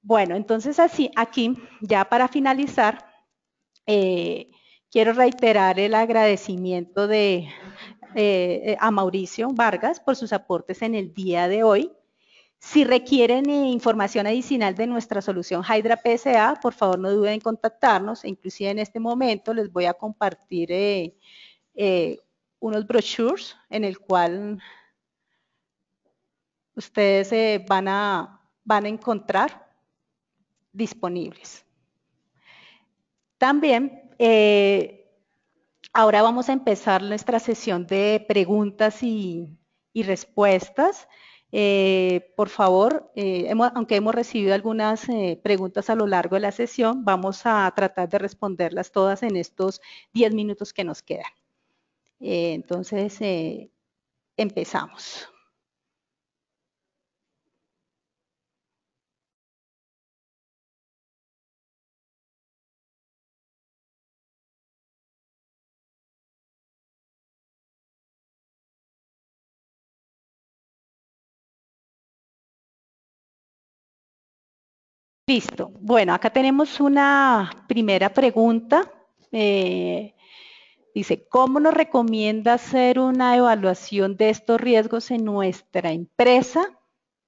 Bueno, entonces así, aquí, ya para finalizar, quiero reiterar el agradecimiento a Mauricio Vargas por sus aportes en el día de hoy. Si requieren información adicional de nuestra solución Hydra PSA, por favor no duden en contactarnos. Inclusive en este momento les voy a compartir unos brochures en el cual ustedes van a encontrar disponibles. También, ahora vamos a empezar nuestra sesión de preguntas y respuestas. Por favor, aunque hemos recibido algunas preguntas a lo largo de la sesión, vamos a tratar de responderlas todas en estos 10 minutos que nos quedan. Entonces, empezamos. Listo. Bueno, acá tenemos una primera pregunta Dice, ¿cómo nos recomienda hacer una evaluación de estos riesgos en nuestra empresa?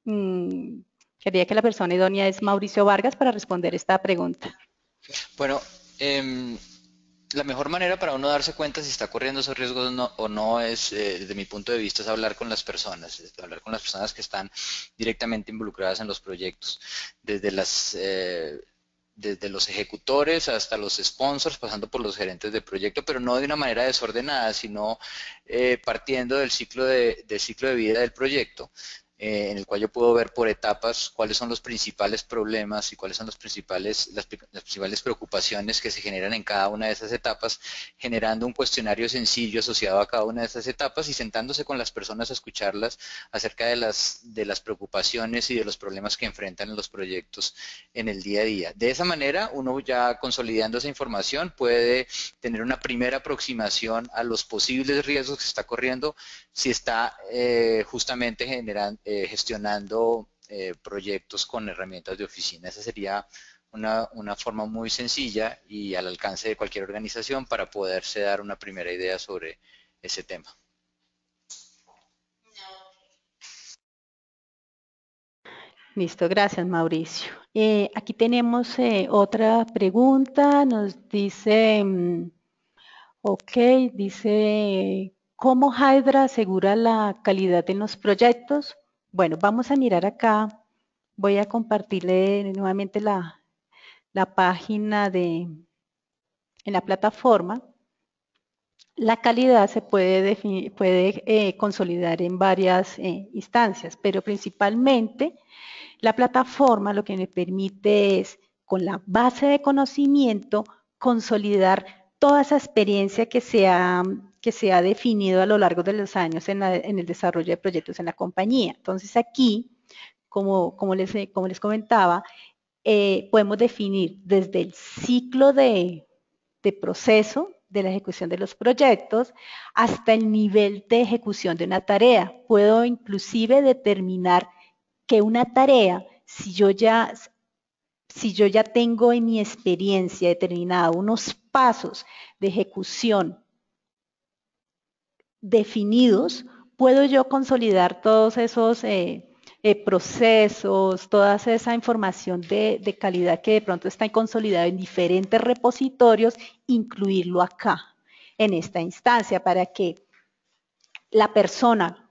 Quería que la persona idónea es Mauricio Vargas para responder esta pregunta. Bueno, em, la mejor manera para uno darse cuenta si está corriendo esos riesgos o no es, desde mi punto de vista, es hablar con las personas, es hablar con las personas que están directamente involucradas en los proyectos, desde desde los ejecutores hasta los sponsors, pasando por los gerentes de proyecto, pero no de una manera desordenada, sino partiendo del ciclo de vida del proyecto, en el cual yo puedo ver por etapas cuáles son los principales problemas y cuáles son las principales preocupaciones que se generan en cada una de esas etapas, generando un cuestionario sencillo asociado a cada una de esas etapas y sentándose con las personas a escucharlas acerca de las preocupaciones y de los problemas que enfrentan en los proyectos en el día a día. De esa manera, uno ya consolidando esa información puede tener una primera aproximación a los posibles riesgos que se está corriendo si está justamente gestionando proyectos con herramientas de oficina. Esa sería una forma muy sencilla y al alcance de cualquier organización para poderse dar una primera idea sobre ese tema. Listo, gracias Mauricio. Aquí tenemos otra pregunta, nos dice, ok, dice, ¿cómo Hydra asegura la calidad en los proyectos? Bueno, vamos a mirar acá, voy a compartirle nuevamente la página en la plataforma. La calidad se puede consolidar en varias instancias, pero principalmente la plataforma lo que me permite es, con la base de conocimiento, consolidar toda esa experiencia que se ha definido a lo largo de los años en el desarrollo de proyectos en la compañía. Entonces aquí, como les comentaba, podemos definir desde el ciclo de proceso de la ejecución de los proyectos hasta el nivel de ejecución de una tarea. Puedo inclusive determinar que una tarea, si yo ya tengo en mi experiencia determinado unos pasos de ejecución definidos, puedo yo consolidar todos esos procesos, toda esa información de calidad que de pronto está consolidada en diferentes repositorios, incluirlo acá, en esta instancia, para que la persona,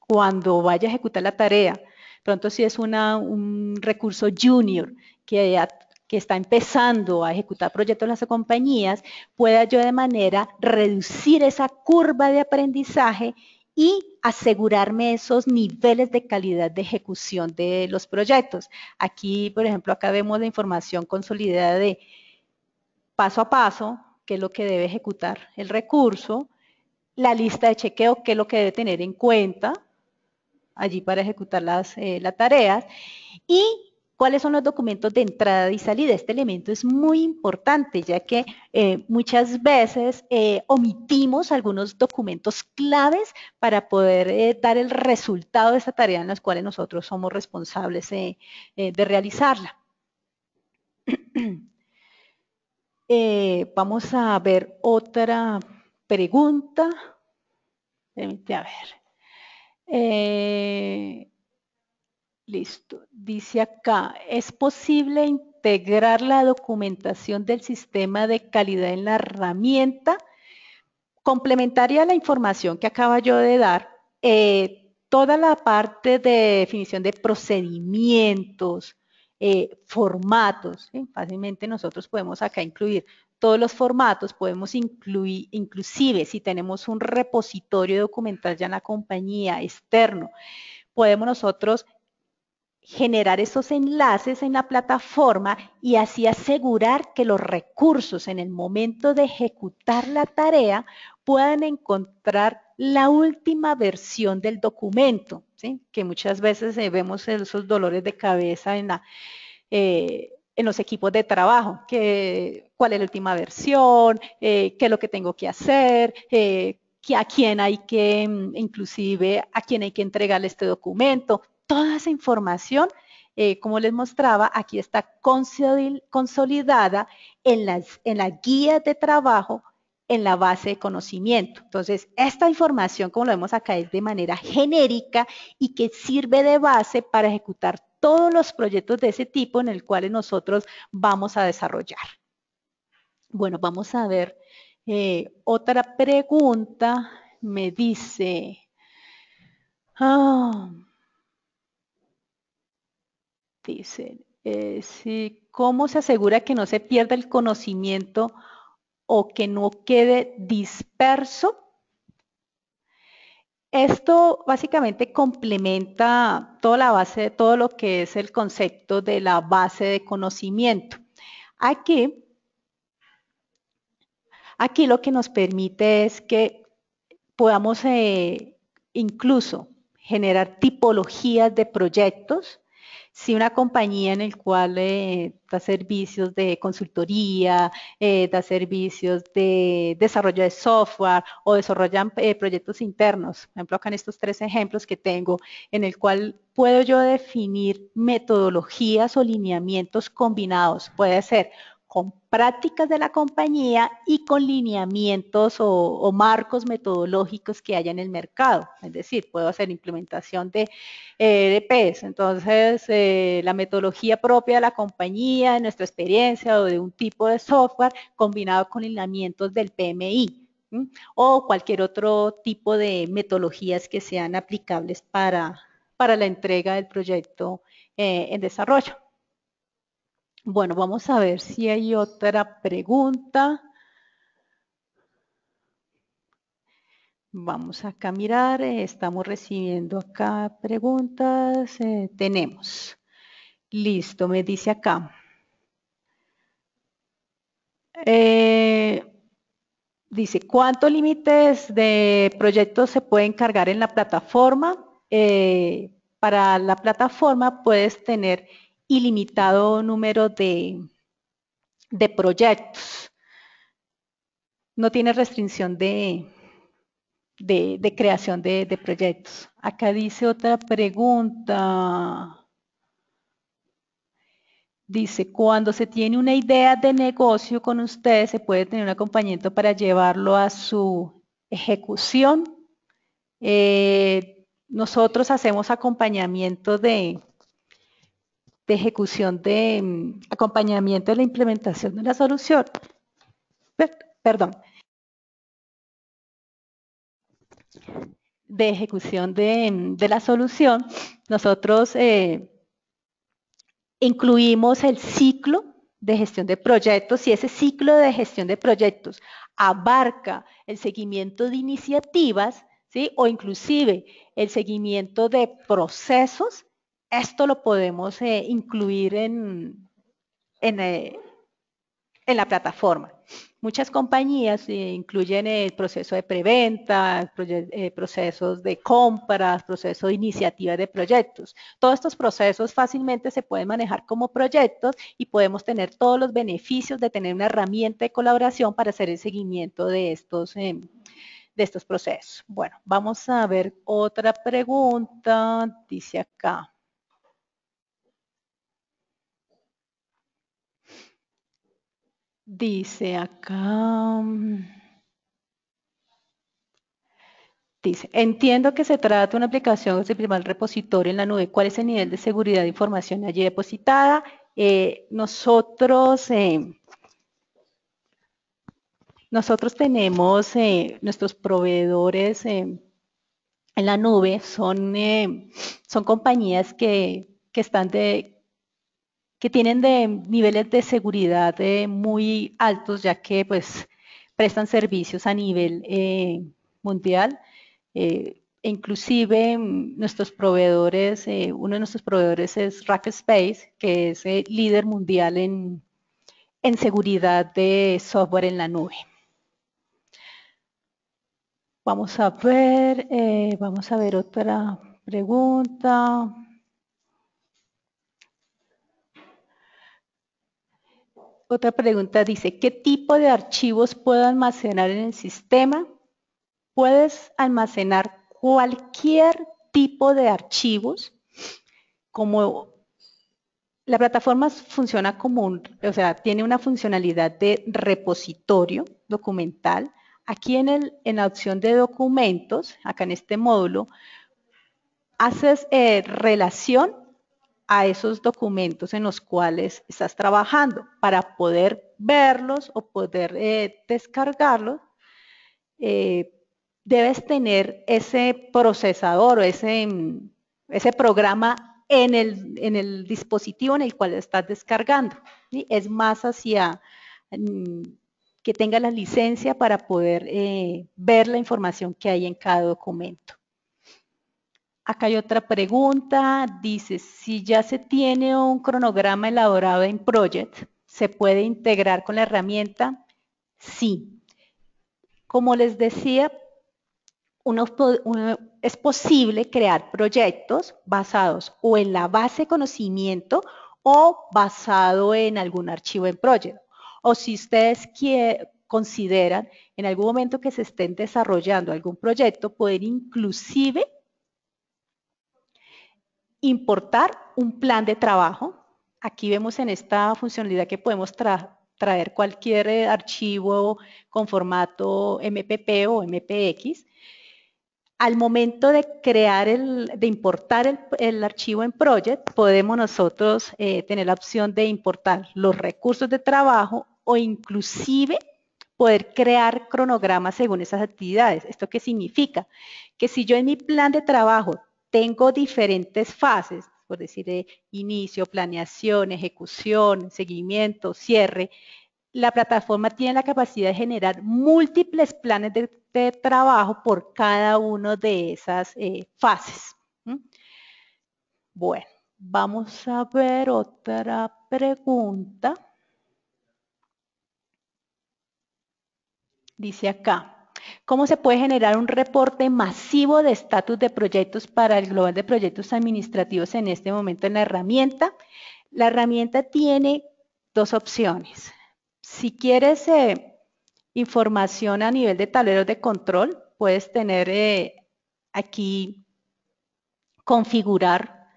cuando vaya a ejecutar la tarea, pronto si es un recurso junior que está empezando a ejecutar proyectos en las compañías, pueda yo de manera reducir esa curva de aprendizaje y asegurarme esos niveles de calidad de ejecución de los proyectos. Aquí, por ejemplo, acá vemos la información consolidada de paso a paso, qué es lo que debe ejecutar el recurso, la lista de chequeo, qué es lo que debe tener en cuenta allí para ejecutar las tareas y cuáles son los documentos de entrada y salida. Este elemento es muy importante ya que muchas veces omitimos algunos documentos claves para poder dar el resultado de esa tarea en las cuales nosotros somos responsables de realizarla. Vamos a ver otra pregunta. A ver. Listo. Dice acá, ¿es posible integrar la documentación del sistema de calidad en la herramienta? Complementaria a la información que acaba yo de dar, toda la parte de definición de procedimientos, formatos, ¿sí? Fácilmente nosotros podemos acá incluir todos los formatos, podemos incluir, inclusive si tenemos un repositorio documental ya en la compañía externo, podemos nosotros generar esos enlaces en la plataforma y así asegurar que los recursos en el momento de ejecutar la tarea puedan encontrar la última versión del documento, ¿sí? Que muchas veces vemos esos dolores de cabeza en los equipos de trabajo, cuál es la última versión, qué es lo que tengo que hacer, a quién hay que, inclusive, a quién hay que entregarle este documento. Toda esa información, como les mostraba, aquí está consolidada en las guías de trabajo en la base de conocimiento. Entonces, esta información, como lo vemos acá, es de manera genérica y que sirve de base para ejecutar todos los proyectos de ese tipo en el cual nosotros vamos a desarrollar. Bueno, vamos a ver otra pregunta. Me dice, ¿cómo se asegura que no se pierda el conocimiento o que no quede disperso? Esto básicamente complementa toda la base, todo lo que es el concepto de la base de conocimiento. Aquí lo que nos permite es que podamos incluso generar tipologías de proyectos. Si una compañía en el cual da servicios de consultoría, da servicios de desarrollo de software o desarrollan proyectos internos, por ejemplo acá en estos 3 ejemplos que tengo, en el cual puedo yo definir metodologías o lineamientos combinados, puede ser con prácticas de la compañía y con lineamientos o marcos metodológicos que haya en el mercado. Es decir, puedo hacer implementación de EDPs, entonces la metodología propia de la compañía, de nuestra experiencia o de un tipo de software combinado con lineamientos del PMI. O cualquier otro tipo de metodologías que sean aplicables para la entrega del proyecto en desarrollo. Bueno, vamos a ver si hay otra pregunta. Vamos acá a mirar, estamos recibiendo acá preguntas. Tenemos. Listo, me dice acá. Dice, ¿cuántos límites de proyectos se pueden cargar en la plataforma? Para la plataforma puedes tener ilimitado número de proyectos. No tiene restricción de creación de proyectos. Acá dice otra pregunta. Dice, cuando se tiene una idea de negocio con ustedes, se puede tener un acompañamiento para llevarlo a su ejecución. Nosotros hacemos acompañamiento de ejecución de acompañamiento de la implementación de la solución. Perdón. De ejecución de la solución. Nosotros incluimos el ciclo de gestión de proyectos y ese ciclo de gestión de proyectos abarca el seguimiento de iniciativas, ¿sí? O inclusive el seguimiento de procesos. Esto lo podemos incluir en la plataforma. Muchas compañías incluyen el proceso de preventa, procesos de compras, proceso de iniciativa de proyectos. Todos estos procesos fácilmente se pueden manejar como proyectos y podemos tener todos los beneficios de tener una herramienta de colaboración para hacer el seguimiento de estos procesos. Bueno, vamos a ver otra pregunta. Dice acá. Dice acá. Dice, entiendo que se trata de una aplicación que se prima el repositorio en la nube. ¿Cuál es el nivel de seguridad de información allí depositada? Nosotros tenemos nuestros proveedores en la nube, son compañías que tienen niveles de seguridad muy altos, ya que pues prestan servicios a nivel mundial. Inclusive nuestros proveedores, uno de nuestros proveedores es Rackspace, que es líder mundial en seguridad de software en la nube. Vamos a ver otra pregunta. Otra pregunta dice, ¿qué tipo de archivos puedo almacenar en el sistema? Puedes almacenar cualquier tipo de archivos, como La plataforma funciona como o sea, tiene una funcionalidad de repositorio documental. Aquí en la opción de documentos, acá en este módulo, haces relación a esos documentos en los cuales estás trabajando para poder verlos o poder descargarlos. Eh, debes tener ese procesador o ese programa en el dispositivo en el cual estás descargando. ¿Sí? Es más hacia que tenga la licencia para poder ver la información que hay en cada documento. Acá hay otra pregunta, dice, si ya se tiene un cronograma elaborado en Project, ¿se puede integrar con la herramienta? Sí. Como les decía, es posible crear proyectos basados o en la base de conocimiento o basado en algún archivo en Project. O si ustedes consideran en algún momento que se estén desarrollando algún proyecto, poder inclusive importar un plan de trabajo. Aquí vemos en esta funcionalidad que podemos traer cualquier archivo con formato MPP o MPX. Al momento de de importar el archivo en Project, podemos nosotros tener la opción de importar los recursos de trabajo o inclusive poder crear cronogramas según esas actividades. ¿Esto qué significa? Que si yo en mi plan de trabajo tengo diferentes fases, por decir inicio, planeación, ejecución, seguimiento, cierre, la plataforma tiene la capacidad de generar múltiples planes de trabajo por cada una de esas fases. ¿Mm? Bueno, vamos a ver otra pregunta. Dice acá, ¿cómo se puede generar un reporte masivo de estatus de proyectos para el global de proyectos administrativos en este momento en la herramienta? La herramienta tiene dos opciones. Si quieres información a nivel de tableros de control, puedes tener aquí configurar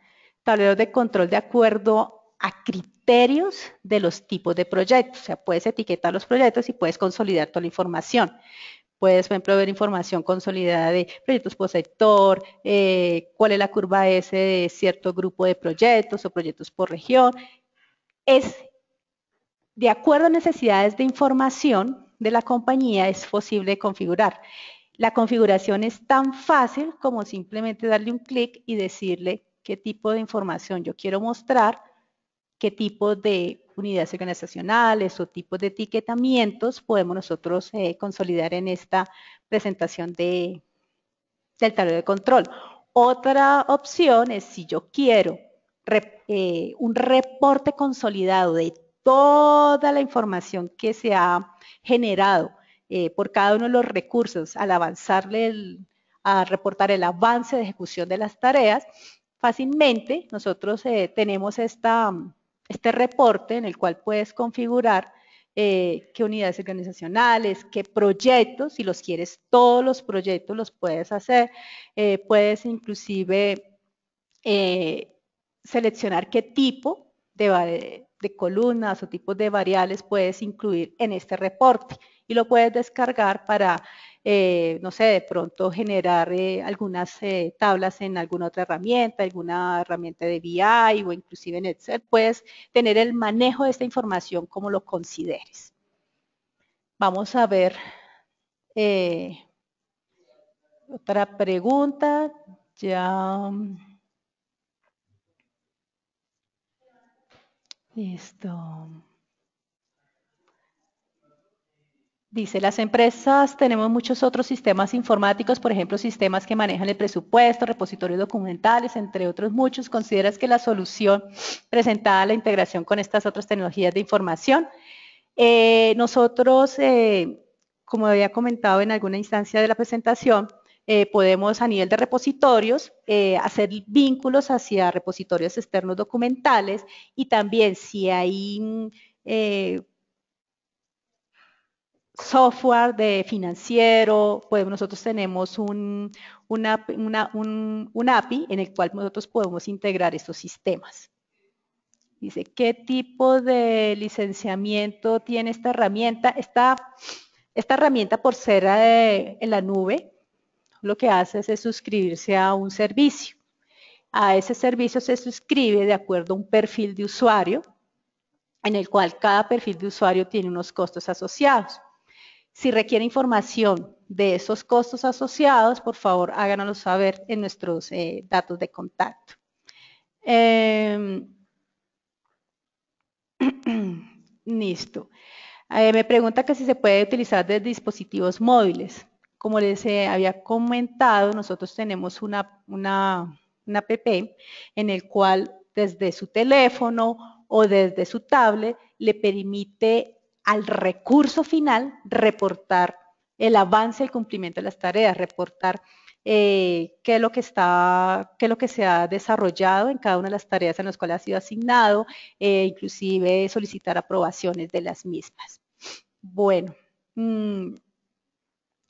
tableros de control de acuerdo a criterios de los tipos de proyectos. O sea, puedes etiquetar los proyectos y puedes consolidar toda la información. Puedes, por ejemplo, ver información consolidada de proyectos por sector, cuál es la curva S de cierto grupo de proyectos o proyectos por región. Es de acuerdo a necesidades de información de la compañía, es posible configurar. La configuración es tan fácil como simplemente darle un clic y decirle qué tipo de información yo quiero mostrar, qué tipo de unidades organizacionales o tipos de etiquetamientos podemos nosotros consolidar en esta presentación del tablero de control. Otra opción es si yo quiero un reporte consolidado de toda la información que se ha generado por cada uno de los recursos al avanzarle, a reportar el avance de ejecución de las tareas, fácilmente nosotros tenemos este reporte en el cual puedes configurar qué unidades organizacionales, qué proyectos, si los quieres todos los proyectos los puedes hacer, puedes inclusive seleccionar qué tipo de columnas o tipos de variables puedes incluir en este reporte y lo puedes descargar para, no sé, de pronto generar algunas tablas en alguna otra herramienta, alguna herramienta de BI o inclusive en Excel. Puedes tener el manejo de esta información como lo consideres. Vamos a ver otra pregunta. Ya. Listo. Dice, las empresas tenemos muchos otros sistemas informáticos, por ejemplo, sistemas que manejan el presupuesto, repositorios documentales, entre otros muchos. ¿Consideras que la solución presentada a la integración con estas otras tecnologías de información? Nosotros, como había comentado en alguna instancia de la presentación, podemos a nivel de repositorios hacer vínculos hacia repositorios externos documentales y también si hay software de financiero, pues nosotros tenemos un API en el cual nosotros podemos integrar estos sistemas. Dice, ¿qué tipo de licenciamiento tiene esta herramienta? Esta herramienta, por ser en la nube, lo que hace es suscribirse a un servicio. A ese servicio se suscribe de acuerdo a un perfil de usuario, en el cual cada perfil de usuario tiene unos costos asociados. Si requiere información de esos costos asociados, por favor háganoslo saber en nuestros datos de contacto. Listo. Me pregunta que si se puede utilizar de dispositivos móviles. Como les había comentado, nosotros tenemos una app en el cual desde su teléfono o desde su tablet le permite al recurso final reportar el avance, el cumplimiento de las tareas, reportar qué es lo que se ha desarrollado en cada una de las tareas en las cuales ha sido asignado, inclusive solicitar aprobaciones de las mismas. Bueno,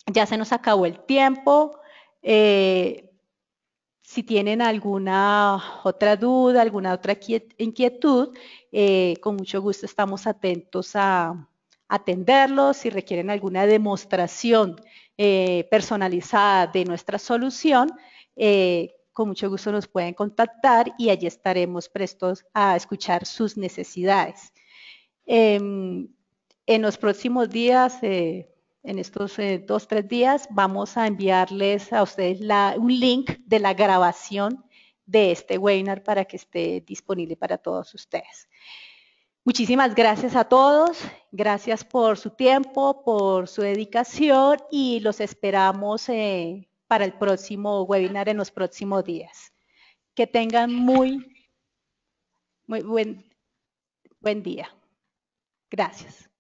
ya se nos acabó el tiempo. Si tienen alguna otra duda, alguna otra inquietud, con mucho gusto estamos atentos a atenderlos. Si requieren alguna demostración personalizada de nuestra solución, con mucho gusto nos pueden contactar y allí estaremos prestos a escuchar sus necesidades. En los próximos días, en estos 2-3 días, vamos a enviarles a ustedes un link de la grabación de este webinar para que esté disponible para todos ustedes. Muchísimas gracias a todos, gracias por su tiempo, por su dedicación y los esperamos para el próximo webinar en los próximos días. Que tengan muy buen día. Gracias.